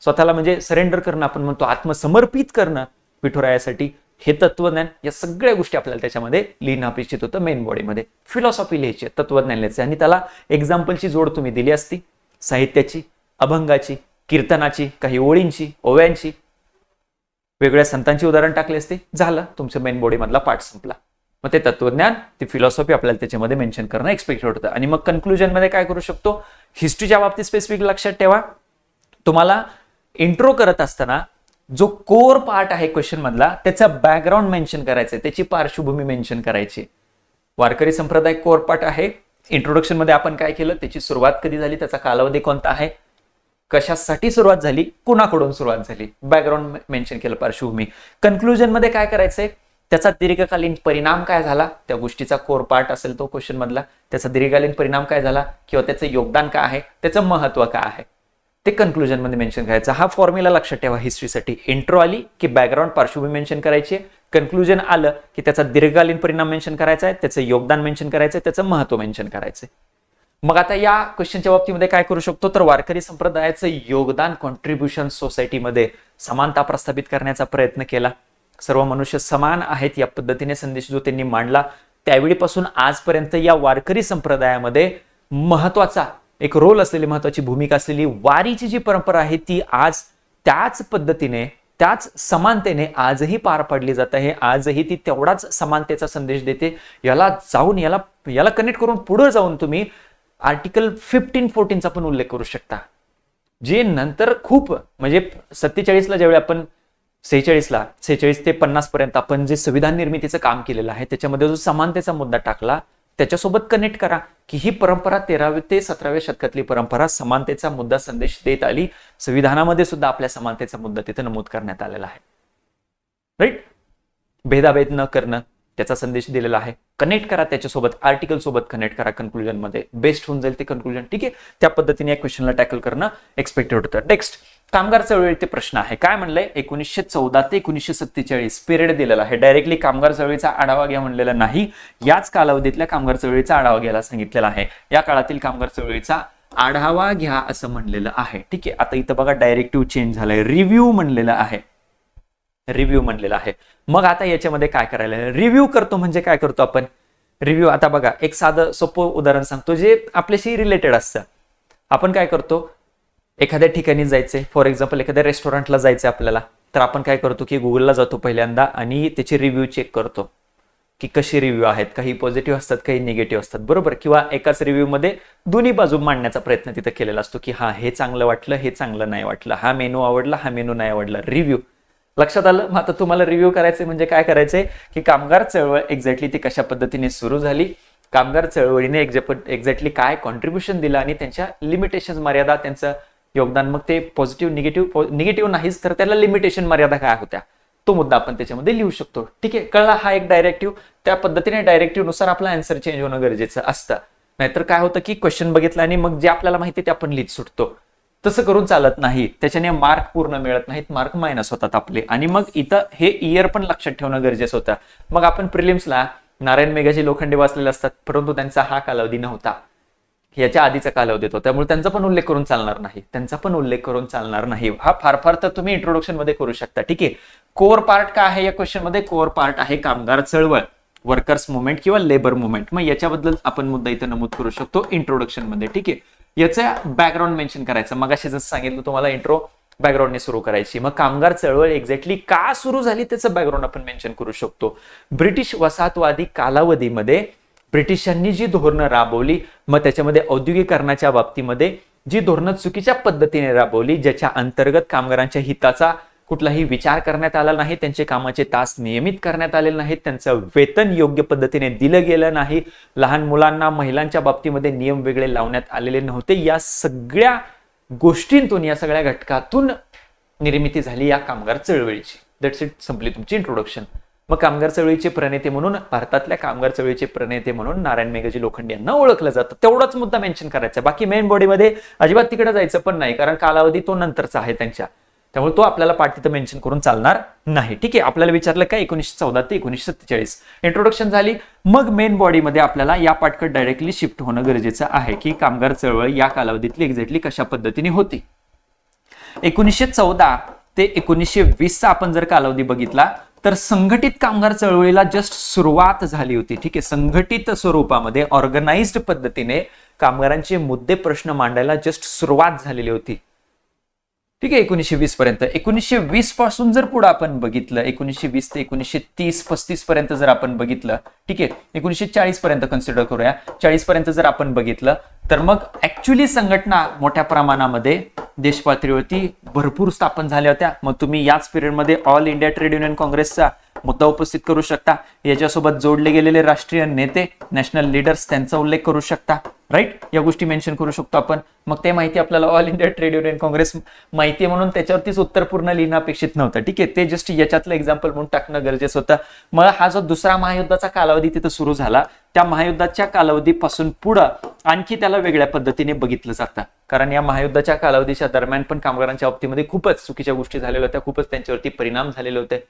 स्वतःला म्हणजे सरेंडर करणं, आपण म्हणतो आत्मसमर्पित करणं विठुरायासाठी, हे तत्वज्ञान, या सगळ्या गोष्टी आपल्याला त्याच्यामध्ये लिहिणं अपेक्षित होतं. मेन बॉडीमध्ये फिलॉसॉफी लिहायची, तत्वज्ञान लिहायचं आणि त्याला एक्झाम्पलची जोड तुम्ही दिली असती, साहित्याची, अभंगाची, कीर्तनाची, काही ओळींची, ओव्यांची, वेगळ्या संतांची उदाहरण टाकले असते, झालं तुमचं मेन बॉडी मधला पार्ट संपला. मग ते तत्वज्ञान, ती फिलॉसॉफी आपल्याला त्याच्यामध्ये मेन्शन करणं एक्सपेक्टेड होतं. आणि मग कन्क्लुजन मध्ये काय करू शकतो, हिस्ट्रीच्या बाबतीत स्पेसिफिक लक्षात ठेवा, तुम्हाला इंट्रो करत असताना जो कोर पार्ट आहे क्वेश्चन मधला त्याचा बॅकग्राऊंड मेन्शन करायचं, त्याची पार्श्वभूमी मेन्शन करायची. वारकरी संप्रदाय कोर पार्ट आहे. इंट्रोडक्शन मध्ये आपण काय केलं, त्याची सुरुवात कधी झाली, त्याचा कालावधी कोणता आहे, कशासाठी सुरुवात झाली, कुणाकडून सुरुवात झाली, बॅकग्राऊंड मेन्शन केलं, पार्श्वभूमी. कन्क्लुजन मध्ये काय करायचंय, त्याचा दीर्घकालीन परिणाम काय झाला, त्या गोष्टीचा कोर पार्ट असेल तो क्वेश्चन मधला, त्याचा दीर्घकालीन परिणाम काय झाला किंवा त्याचं योगदान काय आहे, त्याचं महत्व काय आहे, ते कन्क्लुजन मध्ये मेन्शन करायचं. हा फॉर्म्युला लक्षात ठेवा हिस्ट्रीसाठी. इंट्रो आली की बॅकग्राऊंड, पार्श्वभूमी मेन्शन करायची, कन्क्लुजन आलं की त्याचा दीर्घकालीन परिणाम मेन्शन करायचा आहे, त्याचं योगदान मेन्शन करायचं आहे, त्याचं महत्व मेन्शन करायचंय. मग आता या क्वेश्चनच्या बाबतीमध्ये काय करू शकतो, तर वारकरी संप्रदायाचं योगदान, कॉन्ट्रीब्युशन सोसायटीमध्ये समानता प्रस्थापित करण्याचा प्रयत्न केला. सर्व मनुष्य समान आहेत या पद्धतीने संदेश जो त्यांनी मांडला. त्यावेळीपासून आजपर्यंत या वारकरी संप्रदायामध्ये महत्वाचा एक रोल असलेली, महत्वाची भूमिका असलेली वारीची जी परंपरा आहे ती आज त्याच पद्धतीने, त्याच समानतेने आजही पार पाडली जात आहे. आजही ती तेवढाच समानतेचा संदेश देते. याला जाऊन याला कनेक्ट करून पुढे जाऊन तुम्ही आर्टिकल 15-14चा पण उल्लेख करू शकता, जे नंतर खूप म्हणजे 47ला ज्यावेळी आपण 46 ते 50 पर्यंत आपण जे संविधान निर्मितीचं काम केलेलं आहे त्याच्यामध्ये जो समानतेचा मुद्दा टाकला त्याच्यासोबत कनेक्ट करा की ही परंपरा 13व्या ते 17व्या शतकातली परंपरा समानतेचा मुद्दा संदेश देत आली. संविधानामध्ये सुद्धा आपल्या समानतेचा मुद्दा तिथे नमूद करण्यात आलेला आहे. राईट, भेदाभेद न करणं त्याचा संदेश दिलेला आहे. कनेक्ट करा त्याच्यासोबत, आर्टिकल सोबत कनेक्ट करा, कन्क्लुजन मध्ये बेस्ट होऊन जाईल ते कन्क्लुजन. ठीक आहे, त्या पद्धतीने या क्वेश्चनला टॅकल करणं एक्सपेक्टेड होतं. नेक्स्ट, कामगार चळवळीचे प्रश्न आहे. काय म्हणलंय? 1914 ते 1947 पिरियड दिलेला आहे. डायरेक्टली कामगार चळवळीचा आढावा घ्या म्हणलेला नाही, याच कालावधीतल्या कामगार चळवळीचा आढावा घ्यायला सांगितलेला आहे. या काळातील कामगार चळवळीचा आढावा घ्या असं म्हणलेलं आहे. ठीक आहे, आता इथं बघा डायरेक्टिव्ह चेंज झालाय, रिव्ह्यू म्हणलेलं आहे. रिव्ह्यू म्हणलेला आहे. मग आता याच्यामध्ये काय करायला, रिव्ह्यू करतो म्हणजे काय करतो आपण? रिव्ह्यू, आता बघा एक साधं सोपं उदाहरण सांगतो जे आपल्याशी रिलेटेड असतं. आपण काय करतो? एखाद्या ठिकाणी जायचंय, फॉर एक्झाम्पल एखाद्या रेस्टॉरंटला जायचंय आपल्याला, तर आपण काय करतो की गुगलला जातो पहिल्यांदा आणि त्याचे रिव्ह्यू चेक करतो की कसे रिव्ह्यू आहेत. काही पॉझिटिव्ह असतात, काही निगेटिव्ह असतात, बरोबर. किंवा एकाच रिव्ह्यू मध्ये दोन्ही बाजू मांडण्याचा प्रयत्न तिथं केलेला असतो की हा हे चांगलं वाटलं, हे चांगलं नाही वाटलं, हा मेनू आवडला, हा मेनू नाही आवडला. रिव्ह्यू लक्षात आलं. मग आता तुम्हाला रिव्ह्यू करायचे म्हणजे काय करायचंय की कामगार चळवळ एक्झॅक्टली ती कशा पद्धतीने सुरू झाली, कामगार चळवळीने एक्झॅक्टली काय कॉन्ट्रीब्युशन दिलं आणि त्यांच्या लिमिटेशन मर्यादा, त्यांचं योगदान, मग ते पॉझिटिव्ह निगेटिव्ह नाहीच तर त्याला लिमिटेशन मर्यादा काय होत्या तो मुद्दा आपण त्याच्यामध्ये लिहू शकतो. ठीक आहे, कळला. हा एक डायरेक्टिव्ह. त्या पद्धतीने डायरेक्टिव्ह नुसार आपला आन्सर चेंज होणं गरजेचं असतं. नाहीतर काय होतं की क्वेश्चन बघितला आणि मग जे आपल्याला माहिती ते आपण लिहित सुटतो. तसं करून चालत नाही, त्याच्याने मार्क पूर्ण मिळत नाहीत, मार्क मायनस होतात आपले. आणि मग इथं हे इयर पण लक्षात ठेवणं गरजेचं होतं. मग आपण प्रिलिम्सला नारायण मेघाजी लोखंडे वाचलेले असतात, परंतु त्यांचा हा कालावधी नव्हता, याच्या आधीचा कालावधी होता, त्यामुळे त्यांचा पण उल्लेख करून चालणार नाही. हा फार तर तुम्ही इंट्रोडक्शन मध्ये करू शकता. ठीक आहे, कोर पार्ट काय आहे या क्वेश्चन मध्ये? कोर पार्ट आहे कामगार चळवळ, वर्कर्स मुवमेंट किंवा लेबर मुवमेंट. मग याच्याबद्दल आपण मुद्दा इथं नमूद करू शकतो इंट्रोडक्शन मध्ये. ठीक आहे, याचा बॅकग्राऊंड मेन्शन करायचं. मग असे जसं सांगितलं तुम्हाला इंट्रो बॅकग्राऊंडने सुरू करायची. मग कामगार चळवळ एक्झॅक्टली का सुरू झाली त्याचं बॅकग्राऊंड आपण मेन्शन करू शकतो. ब्रिटिश वसाहतवादी कालावधीमध्ये ब्रिटिशांनी जी धोरणं राबवली, मग त्याच्यामध्ये औद्योगिकरणाच्या बाबतीमध्ये जी धोरणं चुकीच्या पद्धतीने राबवली, ज्याच्या अंतर्गत कामगारांच्या हिताचा कुठलाही विचार करण्यात आला नाही, त्यांचे कामाचे तास नियमित करण्यात आलेले नाहीत, त्यांचं वेतन योग्य पद्धतीने दिलं गेलं नाही, लहान मुलांना महिलांच्या बाबतीमध्ये नियम वेगळे लावण्यात आलेले नव्हते. या सगळ्या गोष्टींतून, या सगळ्या घटकातून निर्मिती झाली या कामगार चळवळीची. दॅट्स इट, संपली तुमची इंट्रोडक्शन. मग कामगार चळवळीचे प्रणेते म्हणून, भारतातल्या कामगार चळवळीचे प्रणेते म्हणून नारायण मेघाजी लोखंडे यांना ओळखलं जातं. तेवढाच मुद्दा मेन्शन करायचा. बाकी मेन बॉडीमध्ये अजिबात तिकडे जायचं पण नाही, कारण कालावधी तो नंतरचा आहे त्यांच्या, त्यामुळे तो आपल्याला पाठ तिथं मेन्शन करून चालणार नाही. ठीक आहे, आपल्याला विचारलं काय 1914 ते 1947 इंट्रोडक्शन झाली. मग मेन बॉडीमध्ये आपल्याला या पाठकडे डायरेक्टली शिफ्ट होणं गरजेचं आहे की कामगार चळवळ या कालावधीतली एक्झॅक्टली कशा पद्धतीने होती. 1914 ते 1920 आपण जर कालावधी बघितला तर संघटित कामगार चळवळीला जस्ट सुरुवात झाली होती. ठीक आहे, संघटित स्वरूपामध्ये ऑर्गनाइज्ड पद्धतीने कामगारांचे मुद्दे प्रश्न मांडायला जस्ट सुरुवात झालेली होती. ठीक आहे, 1920 पर्यंत. 1920 पासून जर पुढे आपण बघितलं, 1920 ते 1930-35 पर्यंत जर आपण बघितलं, ठीक आहे, 1940 पर्यंत कन्सिडर करूया, 40 पर्यंत जर आपण बघितलं तर मग ऍक्च्युली संघटना मोठ्या प्रमाणामध्ये देश पातळीवरती भरपूर स्थापन झाल्या होत्या. मग तुम्ही याच पिरियडमध्ये ऑल इंडिया ट्रेड युनियन काँग्रेसचा मुद्दा उपस्थित करू शकता. याच्यासोबत जोडले गेलेले राष्ट्रीय नेते, नॅशनल लीडर्स, त्यांचा उल्लेख करू शकता. राईट, या गोष्टी मेन्शन करू शकतो आपण. मग ते माहिती आपल्याला all India trade union Congress माहिती म्हणून त्याच्यावरतीच उत्तर पूर्ण लिहिणं अपेक्षित नव्हतं. ठीक आहे, ते जस्ट याच्यातलं एक्झाम्पल म्हणून टाकणं गरजेचं होतं. मग हा जो दुसरा महायुद्धाचा कालावधी तिथं सुरू झाला, त्या महायुद्धाच्या कालावधीपासून पुढं आणखी त्याला वेगळ्या पद्धतीने बघितलं जातं. कारण या महायुद्धाच्या कालावधीच्या दरम्यान पण कामगारांच्या बाबतीमध्ये खूपच चुकीच्या गोष्टी झालेल्या होत्या, खूपच त्यांच्यावरती परिणाम झालेले होते,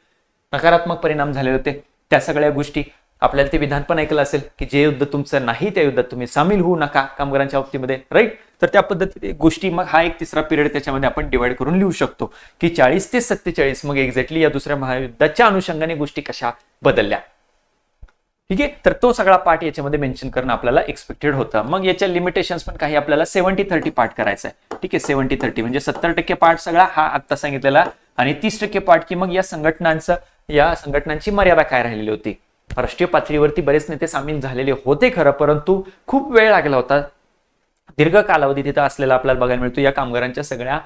नकारात्मक परिणाम झालेले होते. त्या सगळ्या गोष्टी आपल्याला ते विधान पण ऐकलं असेल की जे युद्ध तुमचं नाही त्या युद्धात तुम्ही सामील होऊ नका कामगारांच्या बाबतीमध्ये. राईट, तर त्या पद्धतीने गोष्टी, मग हा एक तिसरा पिरियड त्याच्यामध्ये आपण डिवाइड करून लिहू शकतो की 40 ते 47 मग एक्झॅक्टली या दुसऱ्या महायुद्धाच्या अनुषंगाने गोष्टी कशा बदलल्या. ठीक आहे, तर तो सगळा पार्ट याच्यामध्ये मेन्शन करणं आपल्याला एक्सपेक्टेड होतं. मग याच्या लिमिटेशन्स पण काही आपल्याला 70-30 पार्ट करायचा आहे. ठीक आहे, 70-30 म्हणजे 70% पार्ट सगळा हा आत्ता सांगितलेला आणि 30% पार्ट की मग या संघटनांची मर्यादा काय राहिलेली होती. राष्ट्रीय पातळीवरती बरेच नेते सामील झालेले होते खरं, परंतु खूप वेळ लागला होता. दीर्घ कालावधी तिथं असलेला आपल्याला बघायला मिळतो. या कामगारांच्या सगळ्या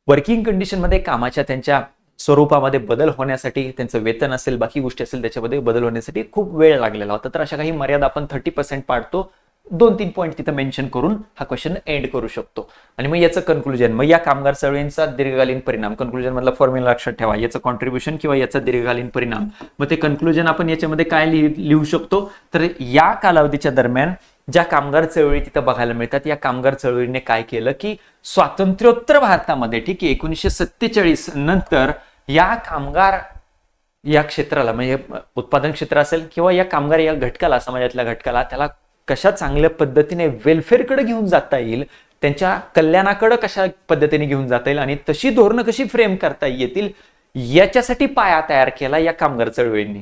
वर्किंग कंडिशनमध्ये, कामाच्या त्यांच्या स्वरूपामध्ये बदल होण्यासाठी, त्यांचं वेतन असेल, बाकी गोष्टी असेल, त्याच्यामध्ये बदल होण्यासाठी खूप वेळ लागलेला होता. तर अशा काही मर्यादा आपण 30% पाडतो. 2-3 पॉईंट तिथं मेन्शन करून हा क्वेश्चन एंड करू शकतो. आणि मग याचं कन्क्लुजन, मग या कामगार चळवळींचा दीर्घकालीन परिणाम, कन्क्लुजन मधला फॉर्म्युला लक्षात ठेवा, याचं कॉन्ट्रीब्युशन किंवा याचा दीर्घकालीन परिणाम. मग ते कन्क्लुजन आपण याच्यामध्ये काय लिहू शकतो, तर या कालावधीच्या दरम्यान ज्या कामगार चळवळी तिथं बघायला मिळतात, या कामगार चळवळीने काय केलं की स्वातंत्र्योत्तर भारतामध्ये, ठीक आहे, 1947 नंतर या कामगार या क्षेत्राला, म्हणजे उत्पादन क्षेत्र असेल किंवा या कामगार या घटकाला, समाजातल्या घटकाला, त्याला कशा चांगल्या पद्धतीने वेलफेअरकडे घेऊन जाता येईल, त्यांच्या कल्याणाकडे कशा पद्धतीने घेऊन जाता येईल आणि तशी धोरणं कशी फ्रेम करता येतील, याच्यासाठी पाया तयार केला या कामगार चळवळींनी.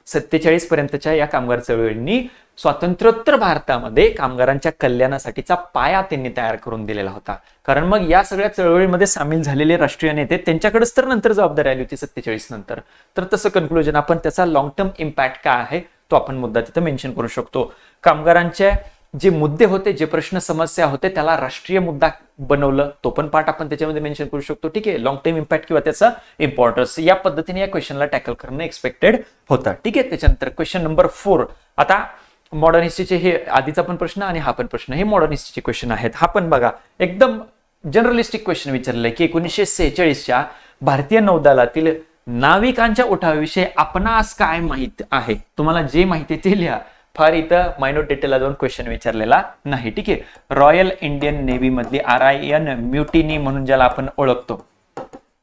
47 पर्यंतच्या या कामगार चळवळींनी स्वातंत्र्योत्तर भारतामध्ये कामगारांच्या कल्याणासाठीचा पाया त्यांनी तयार करून दिलेला होता. कारण मग या सगळ्या चळवळीमध्ये सामील झालेले राष्ट्रीय नेते, त्यांच्याकडेच तर नंतर जबाबदारी आली होती 47 नंतर. तर तसं कन्क्लुजन आपण त्याचा लॉंग टर्म इम्पॅक्ट काय आहे तो आपण मुद्दा तिथं मेन्शन करू शकतो. कामगारांचे जे मुद्दे होते, जे प्रश्न समस्या होते, त्याला राष्ट्रीय मुद्दा बनवलं, तो पण पार्ट आपण त्याच्यामध्ये मेन्शन करू शकतो. ठीक आहे, लॉंग टर्म इम्पॅक्ट किंवा त्याचा इम्पॉर्टन्स, या पद्धतीने या क्वेश्चनला टॅकल करणं एक्सपेक्टेड होतं. ठीक आहे, त्याच्यानंतर क्वेश्चन नंबर 4. आता मॉडर्न हिस्ट्रीचे हे आधीचा पण प्रश्न आणि हा पण प्रश्न, हे मॉडर्न हिस्ट्रीचे क्वेश्चन आहेत. हा पण बघा एकदम जनरलिस्टिक क्वेश्चन विचारलंय की 1946च्या भारतीय नौदलातील नाविकांच्या उठावाविषयी आपणास काय माहित आहे. तुम्हाला जे माहिती ते लिहा, फार इथं मायनोर डिटेलला जाऊन क्वेश्चन विचारलेला नाही. ठीक आहे, रॉयल इंडियन नेव्ही मधली RIN म्युटिनी म्हणून ज्याला आपण ओळखतो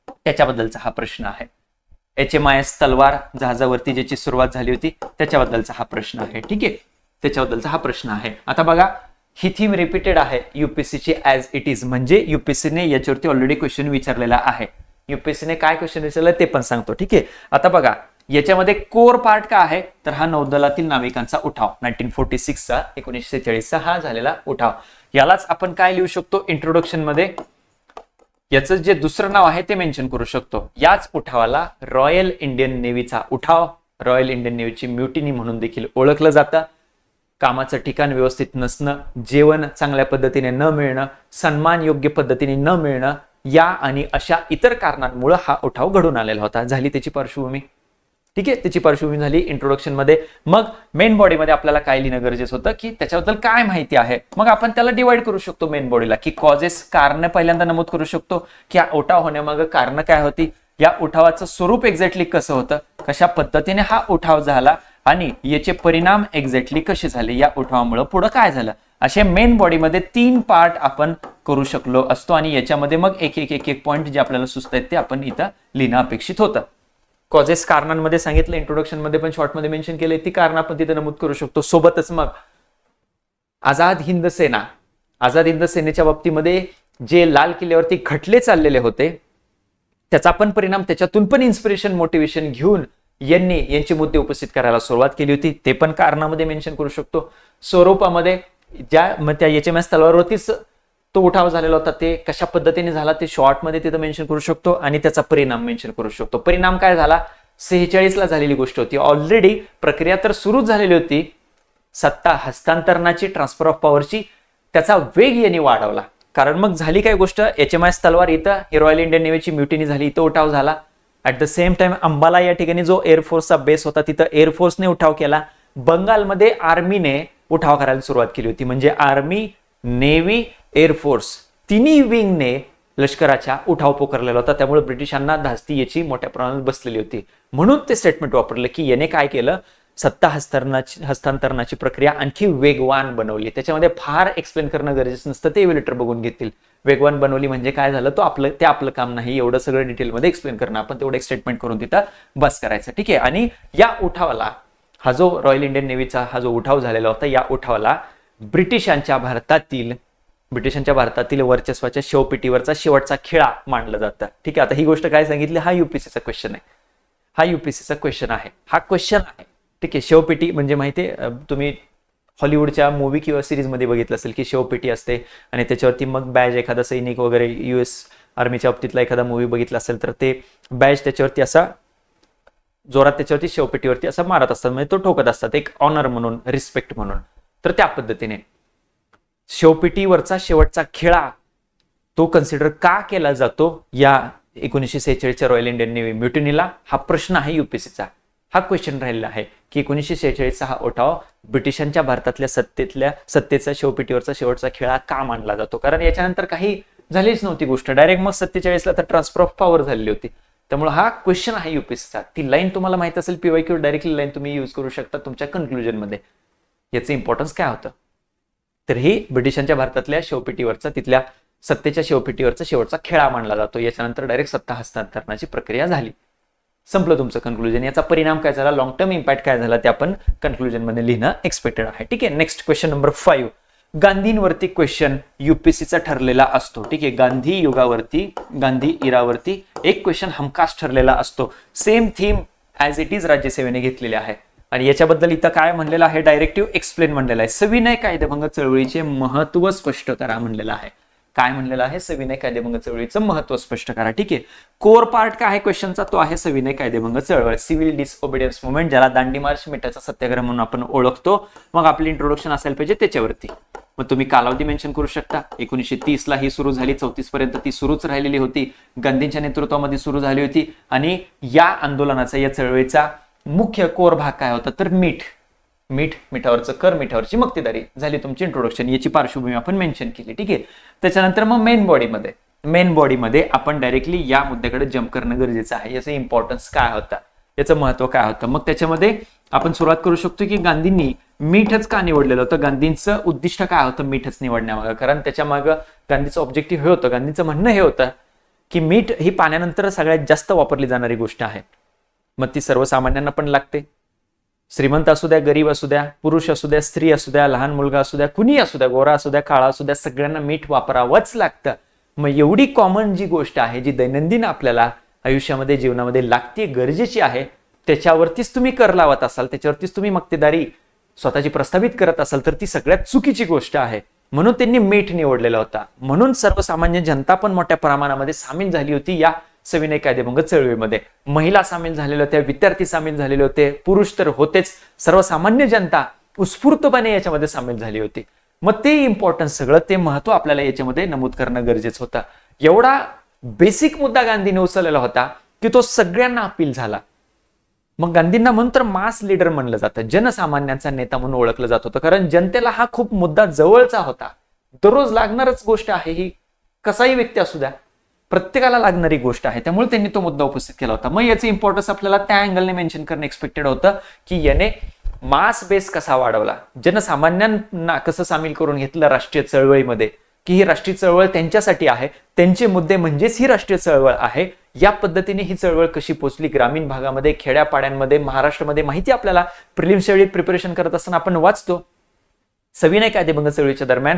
त्याच्याबद्दलचा हा प्रश्न आहे. HMIS तलवार जहाजावरती ज्याची सुरुवात झाली होती त्याच्याबद्दलचा हा प्रश्न आहे. ठीक आहे, त्याच्याबद्दलचा हा प्रश्न आहे. आता बघा, ही थीम रिपीटेड आहे UPSCची ऍज इट इज, म्हणजे UPSCने याच्यावरती ऑलरेडी क्वेश्चन विचारलेला आहे. UPSCने काय क्वेश्चन विचारलं ते पण सांगतो. ठीक आहे, आता बघा याच्यामध्ये कोर पार्ट काय आहे, तर हा नौदलातील नाविकांचा उठाव 1946चा 1946चा हा झालेला उठाव. यालाच आपण काय लिहू शकतो इंट्रोडक्शन मध्ये, याचं जे दुसरं नाव आहे ते मेन्शन करू शकतो. याच उठावाला रॉयल इंडियन नेव्हीचा उठाव, रॉयल इंडियन नेव्हीची म्युटिनी म्हणून देखील ओळखलं जातं. कामाचं ठिकाण व्यवस्थित नसणं, जेवण चांगल्या पद्धतीने न मिळणं, सन्मान योग्य पद्धतीने न मिळणं, या आणि अशा इतर कारणांमुळे हा उठाव घडून आलेला होता. झाली त्याची पार्श्वभूमी. ठीक आहे, त्याची पार्श्वभूमी झाली इंट्रोडक्शन मध्ये. मग मेन बॉडीमध्ये आपल्याला काय लिहिणं गरजेचं होतं की त्याच्याबद्दल काय माहिती आहे. मग आपण त्याला डिवाइड करू शकतो मेन बॉडीला, की कॉजेस, कारण पहिल्यांदा नमूद करू शकतो की हा उठाव होण्यामागे कारण काय होती, या उठावाचं स्वरूप एक्झॅक्टली कसं होतं, कशा पद्धतीने हा उठाव झाला आणि याचे परिणाम एक्झॅक्टली कसे झाले, या उठावामुळे पुढे काय झालं, असे मेन बॉडीमध्ये 3 पार्ट आपण करू शकलो असतो. आणि याच्यामध्ये मग एक पॉईंट जे आपल्याला सुचत आहेत ते आपण इथं लिहिणं अपेक्षित होतं. कॉजेस कारणांमध्ये सांगितलं, इंट्रोडक्शन मध्ये पण शॉर्टमध्ये मेन्शन केले, ती कारण आपण तिथे नमूद करू शकतो. सोबतच मग आझाद हिंद सेना, आझाद हिंद सेनेच्या बाबतीमध्ये जे लाल किल्ल्यावरती खटले चाललेले होते त्याचा पण परिणाम, त्याच्यातून पण इन्स्पिरेशन, मोटिवेशन घेऊन यांचे मुद्दे उपस्थित करायला सुरुवात केली होती, ते पण कारणामध्ये मेन्शन करू शकतो. स्वरूपामध्ये त्या HMS तलवारवरतीच तो उठाव झालेला होता, ते कशा पद्धतीने झाला ते शॉर्टमध्ये तिथं मेन्शन करू शकतो आणि त्याचा परिणाम मेन्शन करू शकतो. परिणाम काय झाला, 46 ला झालेली गोष्ट होती, ऑलरेडी प्रक्रिया तर सुरूच झालेली होती सत्ता हस्तांतरणाची, ट्रान्सफर ऑफ पॉवरची, त्याचा वेग यांनी वाढवला. कारण मग झाली काय गोष्ट, HMS तलवार इथं रॉयल इंडियन नेव्हीची म्युटिनी झाली, इथं उठाव झाला. At the same time Ambala या ठिकाणी जो एअरफोर्सचा बेस होता तिथं एअरफोर्सने उठाव केला. बंगालमध्ये आर्मीने उठाव करायला सुरुवात केली होती, म्हणजे आर्मी, नेव्ही, एअरफोर्स तिन्ही विंगने लष्कराच्या उठाव पोकारलेला होता. त्यामुळे ब्रिटिशांना धास्ती याची मोठ्या प्रमाणात बसलेली होती. म्हणून ते स्टेटमेंट वापरलं की याने काय केलं, सत्ता हस्तांतरणाची प्रक्रिया आणखी वेगवान बनवली. त्याच्यामध्ये फार एक्सप्लेन करणं गरजेचं नसतं, ते एव्हिलेटर बघून घेतील. वेगवान बनवली म्हणजे काय झालं, ते आपलं काम नाही एवढं सगळं डिटेलमध्ये एक्सप्लेन करणं, आपण तेवढं एक स्टेटमेंट करून तिथं बस करायचं. ठीक आहे, आणि या उठावाला, हा जो रॉयल इंडियन नेव्हीचा हा जो उठाव झालेला होता, या उठावाला ब्रिटिशांच्या भारतातील वर्चस्वाच्या शवपेटीवरचा शेवटचा खेळा मानलं जातं. ठीक आहे, आता ही गोष्ट काय सांगितली, हा UPSCचा क्वेश्चन आहे, हा UPSCचा क्वेश्चन आहे, हा क्वेश्चन आहे. ठीक आहे, शवपेटी म्हणजे माहितीये, तुम्ही हॉलिवूडच्या मूवी किंवा सिरीजमध्ये बघितलं असेल की शवपेटी असते आणि त्याच्यावरती मग बॅज, एखादा सैनिक वगैरे US आर्मीच्या बाबतीतला एखादा मूवी बघितला असेल तर ते बॅज त्याच्यावरती असा जोरात त्याच्यावरती शवपेटीवरती असं मारत असतात, म्हणजे तो ठोकत असतात, एक ऑनर म्हणून, रिस्पेक्ट म्हणून. तर त्या पद्धतीने शवपेटीवरचा शेवटचा खेळा तो कन्सिडर का केला जातो या 1946च्या रॉयल इंडियन नेव्ही म्युटिनीला, हा प्रश्न आहे UPSCचा. हा क्वेश्चन राहिलेला आहे की 1946चा हा उठाव ब्रिटिशांच्या भारतातल्या सत्तेचा शवपेटीवरचा शेवटचा खेळा का मानला जातो. कारण याच्यानंतर काही झालीच नव्हती गोष्ट, डायरेक्ट मग 47ला तर ट्रान्सफर ऑफ पॉवर झालेली होती. त्यामुळे हा क्वेश्चन आहे UPSCचा. ती लाईन तुम्हाला माहित असेल, PYQ डायरेक्टली लाईन तुम्ही यूज करू शकता तुमच्या कन्क्लुजन मध्ये. याचं इम्पॉर्टन्स काय होतं, तर ही ब्रिटिशांच्या भारतातल्या शवपेटीवरचा, तिथल्या सत्तेच्या शवपेटीवरचा शेवटचा खेळा मानला जातो. याच्यानंतर डायरेक्ट सत्ता हस्तांतरणाची प्रक्रिया झाली. संपलं तुमचं कन्क्लुजन. याचा परिणाम काय झाला, लॉंग टर्म इम्पॅक्ट काय झाला, ते आपण कन्क्लुजन मध्ये लिहिणं एक्सपेक्टेड आहे. ठीक आहे. Next question number 5. गांधींवरती क्वेश्चन युपीएससीचा ठरलेला असतो. ठीक आहे. गांधी युगावरती, गांधी इरावरती एक क्वेश्चन हमखास ठरलेला असतो. Same theme as it is राज्यसेवेने घेतलेले आहे. आणि याच्याबद्दल इथं काय म्हणलेलं आहे, डायरेक्टिव्ह एक्सप्लेन म्हणलेलं आहे. सविनय कायदेभंग चळवळीचे महत्व स्पष्ट करा म्हणलेलं आहे. काय म्हणलेलं आहे, सविनय कायदेभंग चळवळीचं महत्व स्पष्ट करा. ठीक आहे. कोर पार्ट काय आहे क्वेश्चनचा, तो आहे सविनय कायदेभंग चळवळ, सिव्हिल डिसओबिडियन्स मुवमेंट, ज्याला दांडी मार्च, मिठाचा सत्याग्रह म्हणून आपण ओळखतो. मग आपली इंट्रोडक्शन असायला पाहिजे त्याच्यावरती. मग तुम्ही कालावधी मेन्शन करू शकता. 1930 ला ही सुरू झाली, 34 पर्यंत ती सुरूच राहिलेली होती, गांधींच्या नेतृत्वामध्ये सुरू झाली होती. आणि या आंदोलनाचा, या चळवळीचा मुख्य कोर भाग काय होता, तर मिठावरचं कर, मिठावरची मक्तेदारी. झाली तुमची इंट्रोडक्शन. याची पार्श्वभूमी आपण मेन्शन केली. ठीक आहे. त्याच्यानंतर मग मेन बॉडीमध्ये आपण डायरेक्टली या मुद्द्याकडे जम्प करणं गरजेचं आहे. याचं इम्पॉर्टन्स काय होता, याचं महत्व काय होतं. मग त्याच्यामध्ये आपण सुरुवात करू शकतो की गांधींनी मीठच का निवडलेलं होतं, गांधींचं उद्दिष्ट काय होतं मीठच निवडण्यामागं. कारण त्याच्या मागं गांधीचं ऑब्जेक्टिव्ह हे होतं, गांधींचं म्हणणं हे होतं की मीठ ही पाण्यानंतर सगळ्यात जास्त वापरली जाणारी गोष्ट आहे. मग ती सर्वसामान्यांना पण लागते. श्रीमंत असू द्या, गरीब असू द्या, पुरुष असू द्या, स्त्री असू द्या, लहान मुलगा असू द्या, कुणी असू द्या, गोरा असू द्या, काळा असू द्या, सगळ्यांना मीठ वापरावंच लागतं. मग एवढी कॉमन जी गोष्ट आहे, जी दैनंदिन आपल्याला आयुष्यामध्ये, जीवनामध्ये लागते, गरजेची आहे, त्याच्यावरतीच तुम्ही कर लावत असाल, त्याच्यावरतीच तुम्ही मक्तेदारी स्वतःची प्रस्थापित करत असाल, तर ती सगळ्यात चुकीची गोष्ट आहे. म्हणून त्यांनी मीठ निवडलेला होता. म्हणून सर्वसामान्य जनता पण मोठ्या प्रमाणामध्ये सामील झाली होती या सविनय कायदेभंग चळवळीमध्ये. महिला सामील झालेल्या होत्या, विद्यार्थी सामील झालेले होते, पुरुष तर होतेच, सर्वसामान्य जनता उत्स्फूर्तपणे याच्यामध्ये सामील झाली होती. मग ते इम्पॉर्टन्स, सगळं ते महत्व आपल्याला याच्यामध्ये नमूद करणं गरजेचं होतं. एवढा बेसिक मुद्दा गांधीने उचललेला होता की तो सगळ्यांना अपील झाला. मग गांधींना म्हणून तर मास लीडर म्हणलं जातं, जनसामान्यांचा नेता म्हणून ओळखलं जात होतं. कारण जनतेला हा खूप मुद्दा जवळचा होता. दररोज लागणारच गोष्ट आहे ही, कसाही व्यक्ती असू द्या, प्रत्येकाला लागणारी गोष्ट आहे. त्यामुळे त्यांनी तो मुद्दा उपस्थित केला होता. मग याचं इम्पॉर्टन्स आपल्याला त्या अँगलने मेन्शन करणं एक्सपेक्टेड होतं की याने मास बेस कसा वाढवला, जनसामान्यांना कसं सामील करून घेतलं राष्ट्रीय चळवळीमध्ये, की ही राष्ट्रीय चळवळ त्यांच्यासाठी आहे, त्यांचे मुद्दे म्हणजेच ही राष्ट्रीय चळवळ आहे. या पद्धतीने ही चळवळ कशी पोहोचली ग्रामीण भागामध्ये, खेड्यापाड्यांमध्ये, महाराष्ट्रामध्ये, माहिती आपल्याला प्रिलिम्सच्या वेळी प्रिपरेशन करत असताना आपण वाचतो. सविनय कायदेभंग चळवळीच्या दरम्यान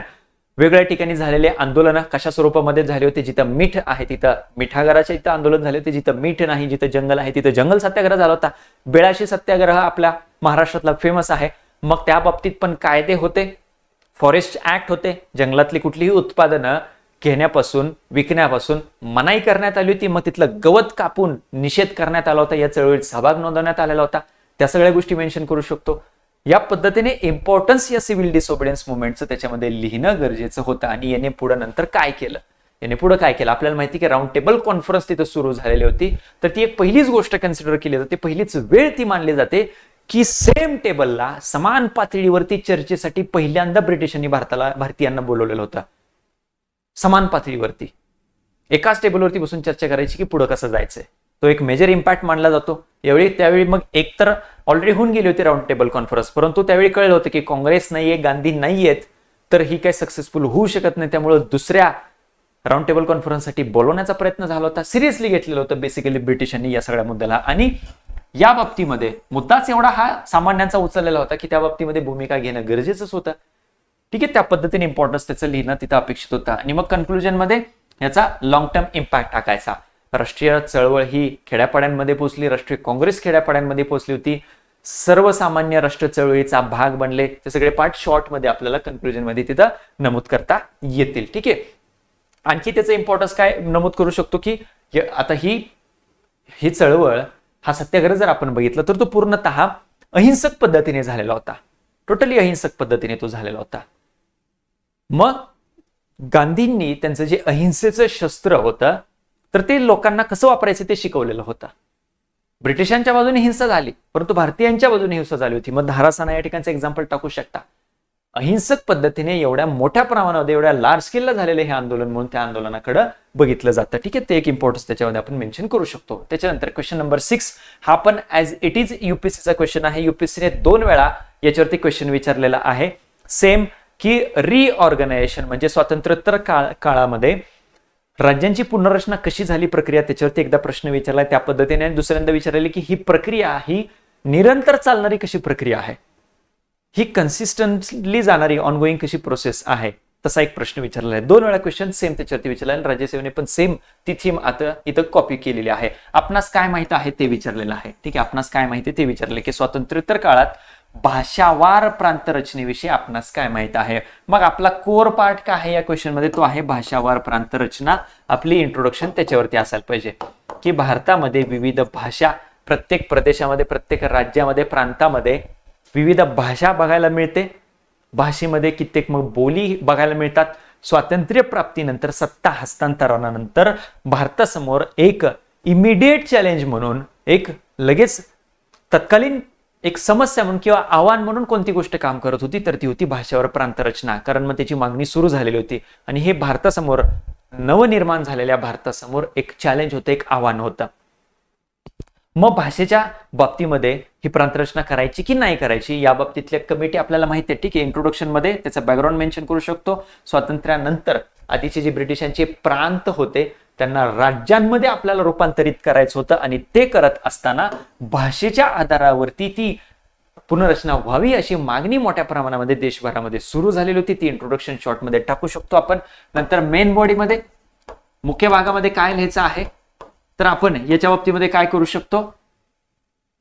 वेगळ्या ठिकाणी झालेले आंदोलन कशा स्वरूपामध्ये झाले होते, जिथं मीठ आहे तिथं मिठागराच्या इथं आंदोलन झाले होते, जिथं मीठ नाही, जिथं जंगल आहे तिथं जंगल सत्याग्रह झाला होता. बेळाशी सत्याग्रह आपल्या महाराष्ट्रातला फेमस आहे. मग त्या बाबतीत पण कायदे होते, फॉरेस्ट ऍक्ट होते, जंगलातली कुठलीही उत्पादनं घेण्यापासून, विकण्यापासून मनाई करण्यात आली होती. मग तिथलं गवत कापून निषेध करण्यात आला होता, या चळवळीत सहभाग नोंदवण्यात आलेला होता. त्या सगळ्या गोष्टी मेन्शन करू शकतो. या पद्धतीने इम्पॉर्टन्स या सिव्हिल डिसओबिडियन्स मुवमेंटचं त्याच्यामध्ये लिहिणं गरजेचं होतं. आणि याने पुढे नंतर काय केलं, आपल्याला माहिती की राऊंड टेबल कॉन्फरन्स तिथं सुरू झालेली होती. तर ती एक पहिलीच गोष्ट कन्सिडर केली जाते, पहिलीच वेळ ती मानली जाते की सेम टेबलला, समान पातळीवरती चर्चेसाठी पहिल्यांदा ब्रिटिशांनी भारतीयांना बोलवलेलं होतं. समान पातळीवरती एकाच टेबलवरती बसून चर्चा करायची की पुढे कसं जायचंय. तो एक मेजर इम्पॅक्ट मानला जातो. त्यावेळी मग एक तर ऑलरेडी होऊन गेली होती राऊंड टेबल कॉन्फरन्स, परंतु त्यावेळी कळलं होतं की काँग्रेस नाहीये, गांधी नाहीयेत, तर ही काही सक्सेसफुल होऊ शकत नाही. त्यामुळे दुसऱ्या राऊंड टेबल कॉन्फरन्ससाठी बोलवण्याचा प्रयत्न झाला होता. सिरियसली घेतलेलं होतं बेसिकली ब्रिटिशांनी या सगळ्या मुद्द्याला. आणि या बाबतीमध्ये मुद्दाच एवढा हा सामान्यांचा उचललेला होता की त्या बाबतीमध्ये भूमिका घेणं गरजेचंच होतं. ठीक आहे. त्या पद्धतीने इम्पॉर्टन्स त्याचं लिहिणं तिथं अपेक्षित होतं. आणि मग कन्क्लुजन मध्ये याचा लॉंग टर्म इम्पॅक्ट टाकायचा. राष्ट्रीय चळवळ ही खेड्यापाड्यांमध्ये पोहोचली, राष्ट्रीय काँग्रेस खेड्यापाड्यांमध्ये पोहोचली होती, सर्वसामान्य राष्ट्र चळवळीचा भाग बनले. ते सगळे पार्ट शॉर्ट मध्ये आपल्याला कन्क्लुजन मध्ये तिथं नमूद करता येतील. ठीक आहे. आणखी त्याचं इम्पॉर्टन्स काय नमूद करू शकतो की आता ही चळवळ, हा सत्याग्रह जर आपण बघितलं तर तो पूर्णतः अहिंसक पद्धतीने झालेला होता. टोटली अहिंसक पद्धतीने तो झालेला होता. मग गांधींनी त्यांचं जे अहिंसेचं शस्त्र होतं तर ते लोकांना कसं वापरायचं ते शिकवलेलं होतं. ब्रिटिशांच्या बाजूने हिंसा झाली, परंतु भारतीयांच्या बाजूने हिंसा झाली होती. मग धारासाना या ठिकाणचं एक्झाम्पल टाकू शकता. अहिंसक पद्धतीने एवढ्या मोठ्या प्रमाणामध्ये, एवढ्या लार्ज स्केलला झालेलं हे आंदोलन म्हणून त्या आंदोलनाकडे बघितलं जातं. ठीक आहे. ते एक इम्पॉर्टन्स त्याच्यामध्ये आपण मेन्शन करू शकतो. त्याच्यानंतर क्वेश्चन नंबर 6 हा पण ऍज इट इज युपीएससीचा क्वेश्चन आहे. युपीएससीने 2 वेळा याच्यावरती क्वेश्चन विचारलेला आहे. सेम की रिऑर्गनायझेशन म्हणजे स्वातंत्र्योत्तर काळामध्ये राज्यांची पुनर्रचना कशी झाली प्रक्रिया, त्याच्यावरती एकदा प्रश्न विचारलाय त्या पद्धतीने. आणि दुसऱ्यांदा विचारले की ही प्रक्रिया ही निरंतर चालणारी कशी प्रक्रिया आहे, ही कन्सिस्टंटली जाणारी ऑनगोईंग कशी प्रोसेस आहे, तसा एक प्रश्न विचारलेला आहे. 2 वेळा क्वेश्चन सेम त्याच्यावरती विचारला आणि राज्यसेवेने पण सेम ती थीम आता इथं कॉपी केलेली आहे. आपणास काय माहित आहे ते विचारलेलं आहे. ठीक आहे, आपणास काय माहिती ते विचारले की स्वातंत्र्योत्तर काळात भाषावार प्रांत रचनेविषयी आपणास काय माहित आहे. मग आपला कोर पार्ट काय आहे या क्वेश्चन मध्ये, तो आहे भाषावार प्रांत रचना. आपली इंट्रोडक्शन त्याच्यावरती असायला पाहिजे की भारतामध्ये विविध भाषा, प्रत्येक प्रदेशामध्ये, प्रत्येक राज्यामध्ये, प्रांतामध्ये विविध भाषा बघायला मिळते. भाषेमध्ये कित्येक मग बोली बघायला मिळतात. स्वातंत्र्य प्राप्तीनंतर, सत्ता हस्तांतरणानंतर भारतासमोर एक इमिडिएट चॅलेंज म्हणून, एक लगेच तत्कालीन एक समस्या म्हणून किंवा आव्हान म्हणून कोणती गोष्ट काम करत होती, तर ती होती भाषावर प्रांतरचना. कारण मग त्याची मागणी सुरू झालेली होती आणि हे भारतासमोर, नवनिर्माण झालेल्या भारतासमोर एक चॅलेंज होतं, एक आव्हान होतं. मग भाषेच्या बाबतीमध्ये ही प्रांतरचना करायची की नाही करायची या बाबतीतल्या कमिटी आपल्याला माहिती आहे. ठीक आहे, इंट्रोडक्शन मध्ये त्याचा बॅकग्राऊंड मेन्शन करू शकतो. स्वातंत्र्यानंतर आधीचे जे ब्रिटिशांचे प्रांत होते त्यांना राज्यांमध्ये आपल्याला रूपांतरित करायचं होतं आणि ते करत असताना भाषेच्या आधारावरती ती पुनर्रचना व्हावी अशी मागणी मोठ्या प्रमाणामध्ये देशभरामध्ये सुरू झालेली होती. ती इंट्रोडक्शन शॉर्टमध्ये टाकू शकतो आपण. नंतर मेन बॉडीमध्ये, मुख्य भागामध्ये काय लिहायचं आहे, तर आपण याच्या बाबतीमध्ये काय करू शकतो,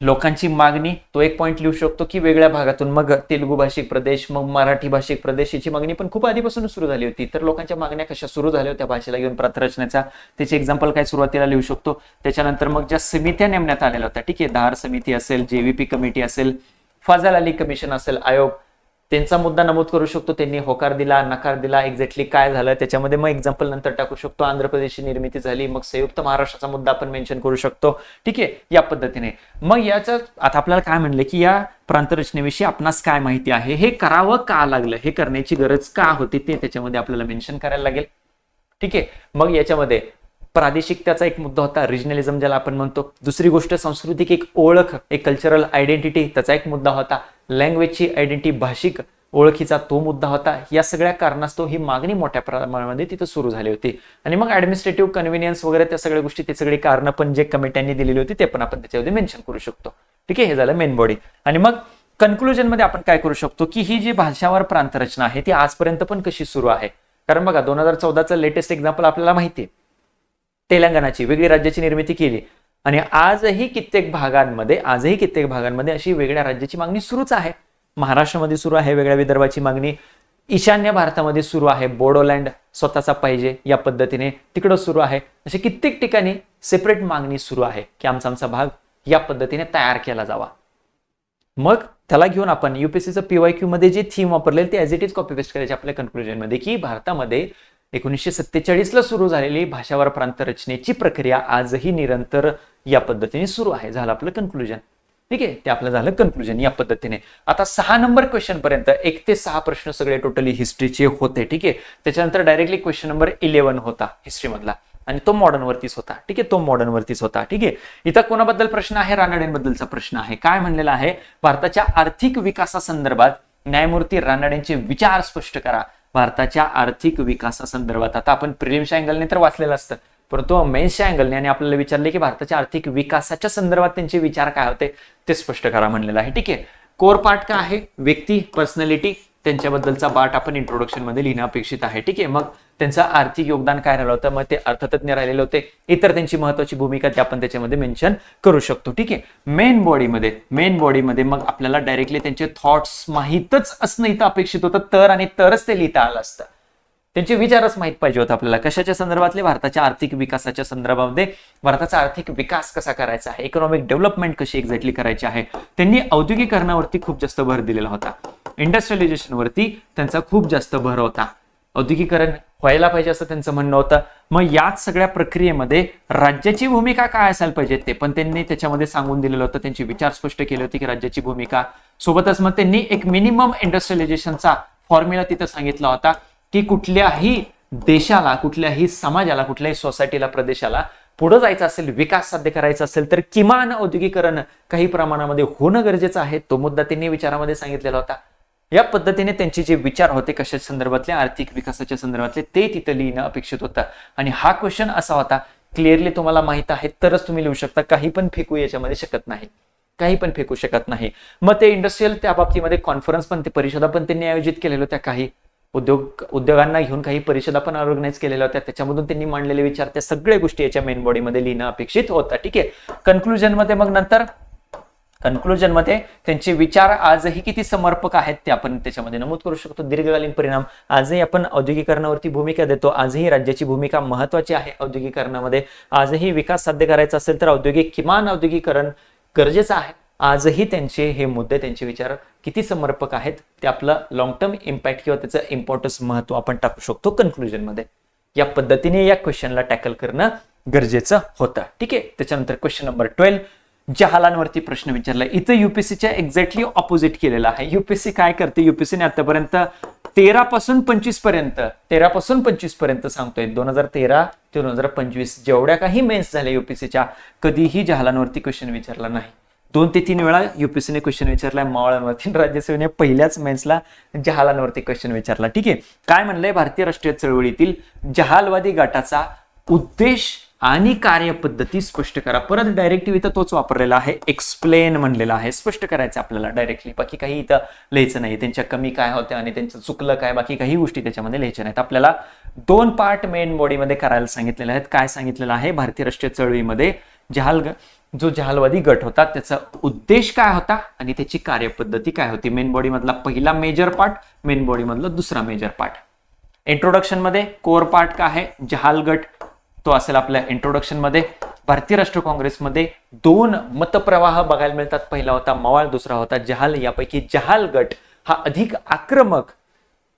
लोकांची मागणी, तो एक पॉइंट लिहू शकतो की वेगळ्या भागातून, मग तेलुगू भाषिक प्रदेश, मग मराठी भाषिक प्रदेश, याची मागणी पण खूप आधीपासून सुरू झाली होती. तर लोकांच्या मागण्या कशा सुरू झाल्या होत्या भाषेला घेऊन प्रांतरचनेचा, त्याचे एक्झाम्पल काय सुरुवातीला लिहू शकतो. त्याच्यानंतर मग ज्या समित्या नेमण्यात आलेल्या होत्या, ठीक आहे, धार समिती असेल, जेव्हीपी कमिटी असेल, फजल अली कमिशन असेल, आयोग, त्यांचा मुद्दा नमूद करू शकतो. त्यांनी होकार दिला, नकार दिला, एक्झॅक्टली काय झालं त्याच्यामध्ये मग एक्झाम्पल नंतर टाकू शकतो. आंध्र प्रदेशची निर्मिती झाली, मग संयुक्त महाराष्ट्राचा मुद्दा आपण मेन्शन करू शकतो. ठीक आहे, या पद्धतीने. मग याचं आता आपल्याला काय म्हणलं की या प्रांतरचनेविषयी आपणास काय माहिती आहे, हे करावं का लागलं, हे करण्याची गरज का होती, ते त्याच्यामध्ये आपल्याला मेन्शन करायला लागेल. ठीक आहे, मग याच्यामध्ये प्रादेशिकतेचा एक मुद्दा होता, रिजनलिझम ज्याला आपण म्हणतो. दुसरी गोष्ट सांस्कृतिक एक ओळख, एक कल्चरल आयडेंटिटी, त्याचा एक मुद्दा होता. लँग्वेजची आयडेंटिटी, भाषिक ओळखीचा तो मुद्दा होता. या सगळ्या कारणास्तव ही मागणी मोठ्या प्रमाणामध्ये तिथं सुरू झाली होती. आणि मग ऍडमिनिस्ट्रेटिव्ह कन्व्हिनियन्स वगैरे त्या सगळ्या गोष्टी, ते सगळी कारणं पण जे कमिट्यांनी दिलेली होती ते पण आपण त्याच्यामध्ये मेन्शन करू शकतो. ठीक आहे, हे झालं मेन बॉडी. आणि मग कन्क्लुजन मध्ये आपण काय करू शकतो की ही जी भाषावर प्रांतरचना आहे ती आजपर्यंत पण कशी सुरू आहे. कारण बघा 2014चं लेटेस्ट एक्झाम्पल आपल्याला माहिती आहे, तेलंगणाची वेगळी राज्याची निर्मिती केली आणि आजही कित्येक भागांमध्ये अशी वेगळ्या राज्याची मागणी सुरूच आहे. महाराष्ट्रामध्ये सुरू आहे वेगळ्या विदर्भाची मागणी, ईशान्य भारतामध्ये सुरू आहे, बोडोलँड स्वतःचा पाहिजे या पद्धतीने तिकडं सुरू आहे. अशा कित्येक ठिकाणी सेपरेट मागणी सुरू आहे की आमचा भाग या पद्धतीने तयार केला जावा. मग त्याला घेऊन आपण युपीएससीचं PYQ मध्ये जे थीम वापरले ते as it is copy paste करायचे आपल्या कन्क्लुजन मध्ये की भारतामध्ये 1947ला सुरू झालेली भाषावार प्रांतरचनेची प्रक्रिया आजही निरंतर या पद्धतीने सुरू आहे. झालं आपलं कन्क्लुजन. ठीक आहे, ते आपलं झालं कन्क्लुजन या पद्धतीने. आता 6 नंबर क्वेश्चन पर्यंत 1 ते 6 प्रश्न सगळे टोटली हिस्ट्रीचे होते. ठीक आहे, त्याच्यानंतर डायरेक्टली क्वेश्चन नंबर 11 होता हिस्ट्री मधला आणि तो मॉडर्न वरतीच होता. ठीक आहे, तो मॉडर्न वरतीच होता. ठीक आहे, इथं कोणाबद्दल प्रश्न आहे, रानडेंबद्दलचा प्रश्न आहे. काय म्हणलेला आहे, भारताच्या आर्थिक विकासासंदर्भात न्यायमूर्ती रानडेंचे विचार स्पष्ट करा. भारताच्या आर्थिक विकासासंदर्भात आता आपण प्रिलिम्सच्या अँगलने तर वाचलेलं असतं, परंतु मेन्सच्या अँगलने आणि आपल्याला विचारले की भारताच्या आर्थिक विकासाच्या संदर्भात त्यांचे विचार काय होते ते स्पष्ट करा म्हणलेलं आहे. ठीक आहे, कोर पार्ट काय आहे, व्यक्ती, पर्सनॅलिटी, त्यांच्याबद्दलचा पार्ट आपण इंट्रोडक्शन मध्ये लिहिणं अपेक्षित आहे. ठीक आहे, मग त्यांचं आर्थिक योगदान काय राहिलं होतं, मग ते अर्थतज्ञ राहिलेले होते, इतर त्यांची महत्वाची भूमिका ते आपण त्याच्यामध्ये मेन्शन करू शकतो. ठीक आहे, मेन बॉडीमध्ये मग आपल्याला डायरेक्टली त्यांचे थॉट्स माहीतच असणं इथं अपेक्षित होतं, तर आणि तरच ते लिहिता आलं असतं. त्यांचे विचारच माहित पाहिजे होता आपल्याला कशाच्या संदर्भातले, भारताच्या आर्थिक विकासाच्या संदर्भामध्ये, भारताचा आर्थिक विकास कसा करायचा आहे, इकॉनॉमिक डेव्हलपमेंट कशी एक्झॅक्टली करायची आहे. त्यांनी औद्योगिकरणावरती खूप जास्त भर दिलेला होता, इंडस्ट्रियलायझेशन वरती त्यांचा खूप जास्त भर होता, औद्योगिकरण व्हायला पाहिजे असं त्यांचं म्हणणं होतं. मग याच सगळ्या प्रक्रियेमध्ये राज्याची भूमिका काय असायला पाहिजे ते पण त्यांनी त्याच्यामध्ये सांगून दिलेलं होतं. त्यांचे विचार स्पष्ट केले होते की राज्याची भूमिका, सोबतच मग त्यांनी एक मिनिमम इंडस्ट्रियलायझेशनचा फॉर्म्युला तिथं सांगितला होता की कुठल्याही देशाला, कुठल्याही समाजाला, कुठल्याही सोसायटीला, प्रदेशाला पुढे जायचं असेल, विकास साध्य करायचा असेल तर किमान औद्योगिकरण काही प्रमाणामध्ये होणं गरजेचं आहे. तो मुद्दा त्यांनी विचारामध्ये सांगितलेला होता. या पद्धतीने त्यांचे जे विचार होते कशा संदर्भातले, आर्थिक विकासाच्या संदर्भातले, ते तिथं लिहिणं अपेक्षित होतं. आणि हा क्वेश्चन असा होता, क्लिअरली तुम्हाला माहित आहे तरच तुम्ही लिहू शकता, काही पण फेकू याच्यामध्ये शकत नाही, काही पण फेकू शकत नाही. मग ते इंडस्ट्रियल त्या बाबतीमध्ये कॉन्फरन्स पण, ते परिषदा पण त्यांनी आयोजित केलेल्या होत्या, काही उद्योगांना घेऊन काही परिषदा पण ऑर्गनाईज केलेल्या होत्या, त्याच्यामधून त्यांनी मांडलेले विचार त्या सगळ्या गोष्टी याच्या मेन बॉडीमध्ये लिहिणं अपेक्षित होतं. ठीक आहे. कन्क्लुजनमध्ये मग नंतर कन्क्लुजनमध्ये त्यांचे विचार आजही किती समर्पक आहेत ते आपण त्याच्यामध्ये नमूद करू शकतो. दीर्घकालीन परिणाम, आजही आपण औद्योगिकरणावरती भूमिका देतो, आजही राज्याची भूमिका महत्वाची आहे औद्योगिकरणामध्ये. आजही विकास साध्य करायचा असेल तर किमान औद्योगिकरण गरजेचं आहे. आजही त्यांचे हे मुद्दे, त्यांचे विचार किती समर्पक आहेत ते आपलं लॉंग टर्म इम्पॅक्ट किंवा त्याचं इम्पॉर्टन्स, महत्व आपण टाकू शकतो कन्क्लुजनमध्ये. या पद्धतीने या क्वेश्चनला टॅकल करणं गरजेचं होतं. ठीक आहे. त्याच्यानंतर क्वेश्चन नंबर 12, जहालांवरती प्रश्न विचारला. इथं युपीएससीच्या एक्झॅक्टली ऑपोजिट केलेला आहे. युपीएससी काय करते, युपीएससीने आतापर्यंत 13 पासून 25 पर्यंत सांगतोय, 2013 ते 2025 जेवढ्या काही मेन्स झाल्या युपीएससीच्या, कधीही जहालांवरती क्वेश्चन विचारला नाही. 2 ते 3 वेळा युपीएससीने क्वेश्चन विचारलाय मावळांवरती, राज्यसेनेने पहिल्याच मेन्सला जहालांवरती क्वेश्चन विचारला. ठीक आहे. काय म्हणलंय, भारतीय राष्ट्रीय चळवळीतील जहालवादी गटाचा उद्देश आणि कार्यपद्धती स्पष्ट करा. परत डायरेक्टिव्ह इथं तोच वापरलेला आहे, एक्सप्लेन म्हणलेला आहे, स्पष्ट करायचं आपल्याला डायरेक्टली, बाकी काही इथं लिहायचं नाही. त्यांच्या कमी काय होत्या आणि त्यांचं चुकलं काय, बाकी काही गोष्टी त्याच्यामध्ये लिहायच्या नाहीत. आपल्याला 2 पार्ट मेन बॉडीमध्ये करायला सांगितलेले आहेत. काय सांगितलेलं आहे, भारतीय राष्ट्रीय चळवळीमध्ये जो जहालवादी गट होता त्याचा उद्देश काय होता आणि त्याची कार्यपद्धती काय होती. मेन बॉडी मधला पहिला मेजर पार्ट, मेन बॉडी मधला दुसरा मेजर पार्ट. इंट्रोडक्शन मध्ये कोर पार्ट काय आहे, जहाल गट, तो असेल आपल्या इंट्रोडक्शन मध्ये. भारतीय राष्ट्र काँग्रेसमध्ये 2 मतप्रवाह बघायला मिळतात. पहिला होता मवाळ, दुसरा होता जहाल. यापैकी जहाल गट हा अधिक आक्रमक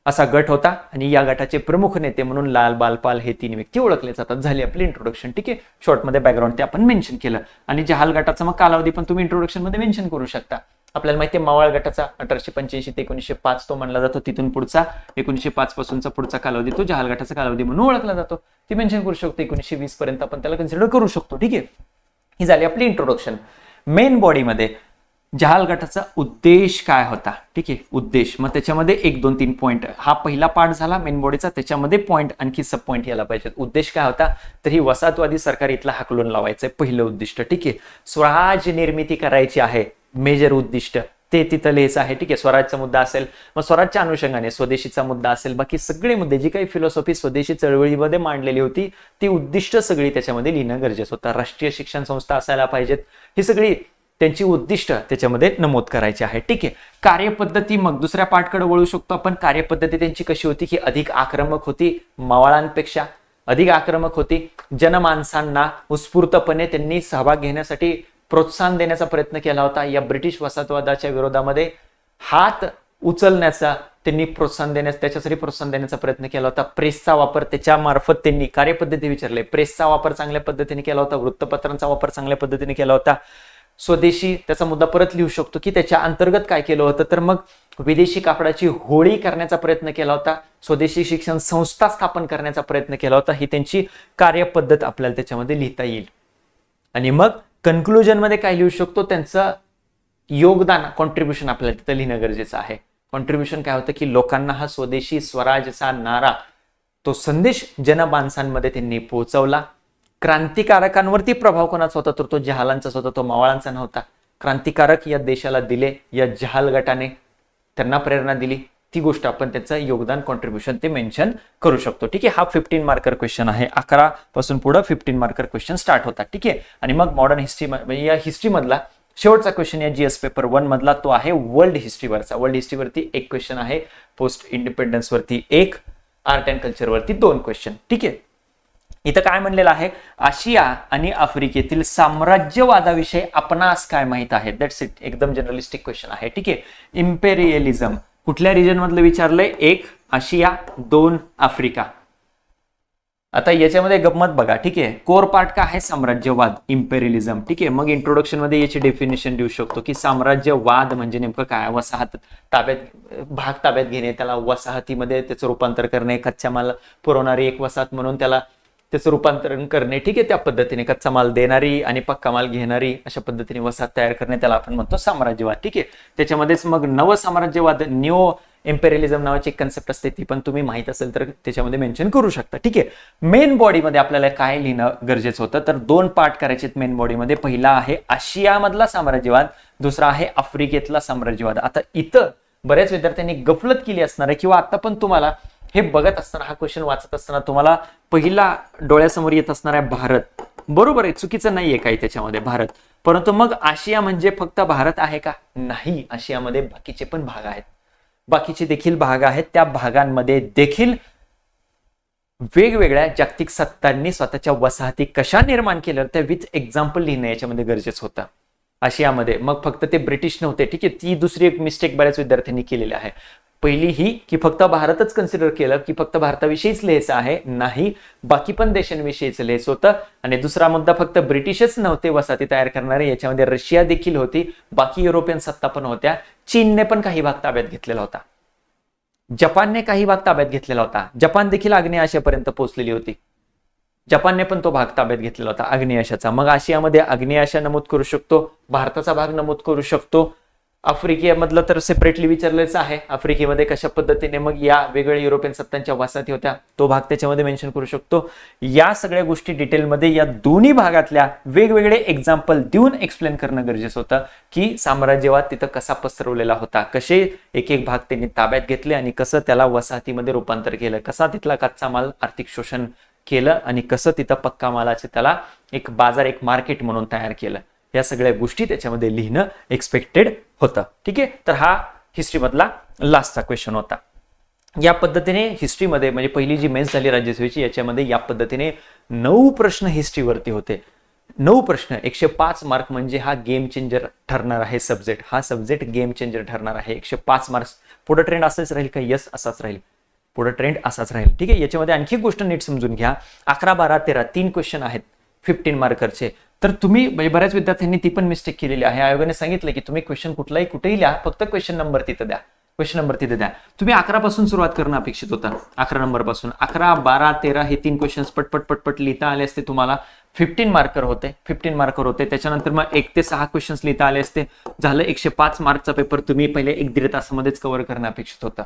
असा गट होता आणि या गटाचे प्रमुख नेते म्हणून लाल बालपाल हे 3 व्यक्ती ओळखले जातात. झाली आपली इंट्रोडक्शन. ठीक आहे. शॉर्टमध्ये बॅकग्राऊंड ते आपण मेन्शन केलं. आणि जहाल गटाचा मग कालावधी पण तुम्ही इंट्रोडक्शन मध्ये मेन्शन करू शकता. आपल्याला माहिती आहे मवाळ गटाचा 1885 ते 1905 तो मानला जातो. तिथून पुढचा 1905 पासूनचा पुढचा कालावधी तो जहाल गटाचा कालावधी म्हणून ओळखला जातो. ती मेन्शन करू शकतो. 1920 पर्यंत आपण त्याला कन्सिडर करू शकतो. ठीक आहे. ही झाली आपली इंट्रोडक्शन. मेन बॉडीमध्ये जहाल गटाचा उद्देश काय होता. ठीक आहे. उद्देश, मग त्याच्यामध्ये 1, 2, 3 पॉईंट. हा पहिला पार्ट झाला मेन बॉडीचा. त्याच्यामध्ये पॉईंट, आणखी सब पॉईंट यायला पाहिजेत. उद्देश काय होता, तर ही वसाहतवादी सरकार इथला हाकलून लावायचंय, पहिलं उद्दिष्ट. ठीक आहे. स्वराज निर्मिती करायची आहे, मेजर उद्दिष्ट ते तिथं लिहायचं आहे. ठीक आहे. स्वराजचा मुद्दा असेल, मग स्वराजच्या अनुषंगाने स्वदेशीचा मुद्दा असेल, बाकी सगळे मुद्दे, जी काही फिलॉसॉफी स्वदेशी चळवळीमध्ये मांडलेली होती ती उद्दिष्ट सगळी त्याच्यामध्ये लिहिणं गरजेचं होतं. राष्ट्रीय शिक्षण संस्था असायला पाहिजेत, ही सगळी त्यांची उद्दिष्ट त्याच्यामध्ये नमूद करायची आहे. ठीक आहे. कार्यपद्धती, मग दुसऱ्या पार्टकडे वळू शकतो आपण. कार्यपद्धती त्यांची कशी होती की अधिक आक्रमक होती, मवाळांपेक्षा अधिक आक्रमक होती. जनमानसांना उत्स्फूर्तपणे त्यांनी सहभाग घेण्यासाठी प्रोत्साहन देण्याचा प्रयत्न केला होता. या ब्रिटिश वसाहतवादाच्या विरोधामध्ये हात उचलण्याचा त्यांनी त्याच्यासाठी प्रोत्साहन देण्याचा प्रयत्न केला होता. प्रेसचा वापर, त्याच्या मार्फत त्यांनी कार्यपद्धती विचारले. प्रेसचा वापर चांगल्या पद्धतीने केला होता, वृत्तपत्रांचा वापर चांगल्या पद्धतीने केला होता. स्वदेशी, त्याचा मुद्दा परत लिहू शकतो की त्याच्या अंतर्गत काय केलं होतं, तर मग विदेशी कापडाची होळी करण्याचा प्रयत्न केला होता. स्वदेशी शिक्षण संस्था स्थापन करण्याचा प्रयत्न केला होता. ही त्यांची कार्यपद्धत आपल्याला त्याच्यामध्ये लिहिता येईल. आणि मग कन्क्लुजन मध्ये काय लिहू शकतो, त्यांचं योगदान, कॉन्ट्रीब्युशन आपल्याला तिथं लिहिणं गरजेचं आहे. कॉन्ट्रीब्युशन काय होतं की लोकांना हा स्वदेशी स्वराजचा नारा, तो संदेश जनमानसांमध्ये त्यांनी पोहोचवला. क्रांतिकारकांवरती प्रभाव कोणाचा होता, तर तो जहालांचाच होता, तो मवाळांचा नव्हता. क्रांतिकारक या देशाला दिले या जहाल गटाने, त्यांना प्रेरणा दिली. ती गोष्ट आपण त्याचं योगदान, कॉन्ट्रीब्युशन ते मेन्शन करू शकतो. ठीक आहे. हा 15 मार्कर क्वेश्चन आहे. 11 पासून पुढे 15 मार्कर क्वेश्चन स्टार्ट होतात. ठीक आहे. आणि मग मॉडर्न हिस्ट्री, म्हणजे या हिस्ट्री मधला शेवटचा क्वेश्चन या जीएस पेपर 1 मधला तो आहे वर्ल्ड हिस्ट्रीवरचा. वर्ल्ड हिस्ट्रीवरती 1 क्वेश्चन आहे, पोस्ट इंडिपेंडन्स वरती 1, आर्ट अँड कल्चर वरती 2 क्वेश्चन. ठीक आहे. इथं काय म्हणलेलं आहे, आशिया आणि आफ्रिकेतील साम्राज्यवादाविषयी आपणास काय माहित आहे. That's it. एकदम जनरलिस्टिक क्वेश्चन आहे. ठीक आहे. इम्पेरियलिझम कुठल्या रिजन मधलं विचारलंय, 1 आशिया, 2 आफ्रिका. आता याच्यामध्ये गंमत बघा. ठीक आहे. कोर पार्ट काय आहे, साम्राज्यवाद, इम्पेरियलिझम. ठीक आहे. मग इंट्रोडक्शन मध्ये याची डेफिनेशन देऊ शकतो की साम्राज्यवाद म्हणजे नेमकं काय, वसाहत भाग ताब्यात घेणे, त्याला वसाहतीमध्ये त्याचं रूपांतर करणे, कच्च्या माल पुरवणारी एक वसाहत म्हणून त्याला त्याचं रूपांतरण करणे, ठीक आहे, त्या पद्धतीने कच्चा माल देणारी आणि पक्का माल घेणारी अशा पद्धतीने वसाहत तयार करणे, त्याला आपण म्हणतो साम्राज्यवाद. ठीक आहे, त्याच्यामध्येच मग नव साम्राज्यवाद, न्यू एम्पेरियलिझम नावाची एक कन्सेप्ट असते, ती पण तुम्ही माहित असेल तर त्याच्यामध्ये मेन्शन करू शकता. ठीक आहे, मेन बॉडीमध्ये आपल्याला काय लिहिणं गरजेचं होतं, तर 2 पार्ट करायचे मेन बॉडीमध्ये. पहिला आहे आशियामधला साम्राज्यवाद, दुसरा आहे आफ्रिकेतला साम्राज्यवाद. आता इथं बऱ्याच विद्यार्थ्यांनी गफलत केली असणार आहे, किंवा आता पण तुम्हाला हे बघत असताना, हा क्वेश्चन वाचत असताना तुम्हाला पहिला डोळ्यासमोर येत असणार आहे भारत. बरोबर आहे, चुकीचं नाहीये काही त्याच्यामध्ये भारत. परंतु मग आशिया म्हणजे फक्त भारत आहे का? नाही, आशियामध्ये बाकीचे पण भाग आहेत, बाकीचे देखील भाग आहेत. त्या भागांमध्ये देखील वेगवेगळ्या जागतिक सत्तांनी स्वतःच्या वसाहती कशा निर्माण केल्या त्या विथ एक्झाम्पल लिहिणं याच्यामध्ये गरजेचं होतं आशियामध्ये. मग फक्त ते ब्रिटिश नव्हते. ठीक आहे, ती दुसरी एक मिस्टेक बऱ्याच विद्यार्थ्यांनी केलेली आहे. पहिली ही की फक्त भारतच कन्सिडर केलं की फक्त भारताविषयीच लिहायचं आहे, नाही, बाकी पण देशांविषयीच लिहायचं होतं. आणि दुसरा मुद्दा, फक्त ब्रिटिशच नव्हते वसाहती तयार करणारे, याच्यामध्ये रशिया देखील होती, बाकी युरोपियन सत्ता पण होत्या. चीनने पण काही भाग ताब्यात घेतलेला होता, जपानने काही भाग ताब्यात घेतलेला होता. जपान देखील आग्नेय आशियापर्यंत पोहोचलेली होती, जपानने पण तो भाग ताब्यात घेतलेला होता आग्नेय आशियाचा. मग आशियामध्ये आग्नेय आशिया नमूद करू शकतो, भारताचा भाग नमूद करू शकतो. आफ्रिकेमधलं तर सेपरेटली विचारलेच आहे, आफ्रिकेमध्ये कशा पद्धतीने मग या वेगवेगळ्या युरोपियन सत्तांच्या वसाहती होत्या, तो भाग त्याच्यामध्ये मेन्शन करू शकतो. या सगळ्या गोष्टी डिटेलमध्ये या दोन्ही भागातल्या वेगवेगळे एक्झाम्पल देऊन एक्सप्लेन करणं गरजेचं होतं की साम्राज्यवाद तिथं कसा पसरवलेला होता, कसे एक एक भाग त्यांनी ताब्यात घेतले आणि कसं त्याला वसाहतीमध्ये रूपांतर केलं, कसा तिथला कच्चा माल आर्थिक शोषण केलं आणि कसं तिथं पक्का मालाचे त्याला एक बाजार, एक मार्केट म्हणून तयार केलं. या सगळ्या गोष्टी त्याच्यामध्ये लिहिणं एक्सपेक्टेड होतं. ठीक आहे, तर हा हिस्ट्री मधला लास्टचा क्वेश्चन होता. या पद्धतीने हिस्ट्रीमध्ये म्हणजे पहिली जी मेन्स झाली राज्यसेवेची, याच्यामध्ये या पद्धतीने 9 प्रश्न हिस्ट्रीवरती होते. 9 प्रश्न, 105 मार्क, म्हणजे हा गेम चेंजर ठरणार आहे सब्जेक्ट. हा सब्जेक्ट गेम चेंजर ठरणार आहे. 105 मार्क्स. पुढे ट्रेंड असाच राहील का? यस, असाच राहील. पुढे ट्रेंड असाच राहील. ठीक आहे, याच्यामध्ये आणखी गोष्ट नीट समजून घ्या. 11, 12, 13 3 क्वेश्चन आहेत 15 मार्करचे. तर तुम्ही म्हणजे बऱ्याच विद्यार्थ्यांनी ती पण मिस्टेक केलेली आहे. आयोगाने सांगितलं की तुम्ही क्वेश्चन कुठलाही कुठेही लिहा, फक्त क्वेश्चन नंबर तिथं द्या, क्वेश्चन नंबर तिथे द्या. तुम्ही 11 पासून सुरुवात करणं अपेक्षित होतं, 11 नंबर पासून. 11, 12, 13 हे 3 क्वेश्चन्स पटपट पटपट लिहिता आले असते तुम्हाला, 15 मार्कर होते, 15 मार्कर होते. त्याच्यानंतर मग 1 ते 6 क्वेश्चन्स लिहिता आले असते, झालं 105 मार्कचा पेपर तुम्ही पहिले 1-1.5 तासामध्येच कव्हर करणं अपेक्षित होतं.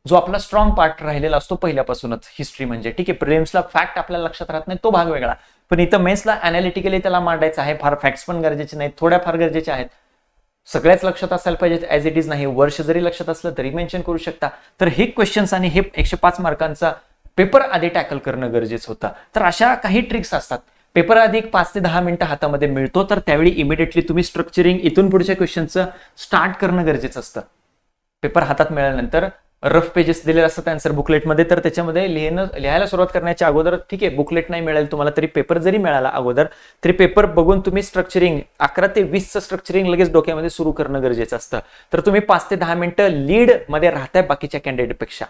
जो आपला स्ट्रॉंग पार्ट राहिलेला असतो पहिल्यापासूनच हिस्ट्री म्हणजे. ठीक आहे, प्रिलिम्सला फॅक्ट आपल्याला लक्षात राहत नाही, तो भाग वेगळा, पण इथं मेन्सला अनालिटिकली त्याला मांडायचं आहे. फार फॅक्ट्स पण गरजेचे नाहीत, थोड्या फार गरजेच्या आहेत. सगळ्याच लक्षात असायला पाहिजेत ॲज इट इज नाही. वर्ष जरी लक्षात असलं तरी मेन्शन करू शकता. तर हे क्वेश्चन्स आणि हे 105 मार्कांचा पेपर आधी टॅकल करणं गरजेचं होतं. तर अशा काही ट्रिक्स असतात. पेपर आधी 5 ते 10 मिनिटं हातामध्ये मिळतो, तर त्यावेळी इमिडिएटली तुम्ही स्ट्रक्चरिंग इथून पुढच्या क्वेश्चनचं स्टार्ट करणं गरजेचं असतं. पेपर हातात मिळाल्यानंतर रफ पेजेस दिलेले असतात आन्सर बुकलेटमध्ये, तर त्याच्यामध्ये लिहायला सुरुवात करण्याच्या अगोदर, ठीक आहे, बुकलेट नाही मिळेल तुम्हाला तरी पेपर जरी मिळाला अगोदर, तरी पेपर बघून तुम्ही स्ट्रक्चरिंग 11 ते 20चं स्ट्रक्चरिंग लगेच डोक्यामध्ये सुरू करणं गरजेचं असतं. तर तुम्ही 5 ते 10 मिनिटं लीड मध्ये राहताय बाकीच्या कॅन्डिडेटपेक्षा.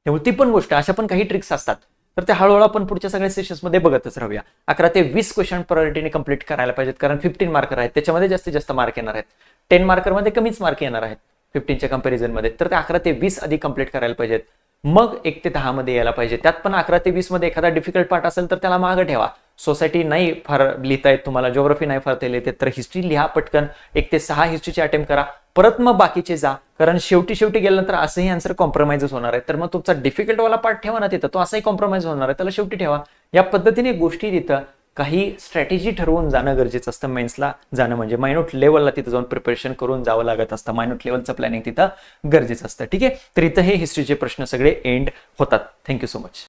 त्यामुळे ती पण गोष्ट, अशा पण काही ट्रिक्स असतात. तर ते हळूहळू आपण पुढच्या सगळ्या सेशन्समध्ये बघतच राहूया. 11 ते 20 क्वेश्चन प्रायोरिटीने कंप्लीट करायला पाहिजेत, कारण 15 मार्कर आहेत, त्याच्यामध्ये जास्तीत जास्त मार्क येणार आहेत. 10 मार्करमध्ये कमीच मार्क येणार आहेत 15च्या कंपॅरिझन मध्ये. तर ते 11 ते 20 आधी कंप्लीट करायला पाहिजेत, मग 1 ते 10 मध्ये यायला पाहिजे. त्यात पण 11 ते 20 मध्ये एखादा डिफिकल्ट पार्ट असेल तर त्याला मागं ठेवा. सोसायटी नाही फार लिहिता येत तुम्हाला, ज्योग्राफी नाही फार ते लिहिते, तर हिस्ट्री लिहा पटकन. 1 ते 6 हिस्ट्रीचे अटेम्प्ट करा, परत मग बाकीचे जा, कारण शेवटी गेल्यानंतर असंही आन्सर कॉम्प्रोमाइजच होणार आहे. तर मग तुमचा डिफिकल्ट वाला पार्ट ठेवा ना तिथं, तो असाही कॉम्प्रोमाइज होणार आहे, त्याला शेवटी ठेवा. या पद्धतीने गोष्टी तिथं काही स्ट्रॅटेजी ठरवून जाणं गरजेचं असतं. मेन्सला जाणं म्हणजे मायन्यूट लेवलला तिथं जाऊन प्रिपरेशन करून जावं लागत असतं. मायन्यूट लेवलचं प्लॅनिंग तिथं गरजेचं असतं. ठीक आहे, तर इथं हे हिस्ट्रीचे प्रश्न सगळे एंड होतात. Thank you so much.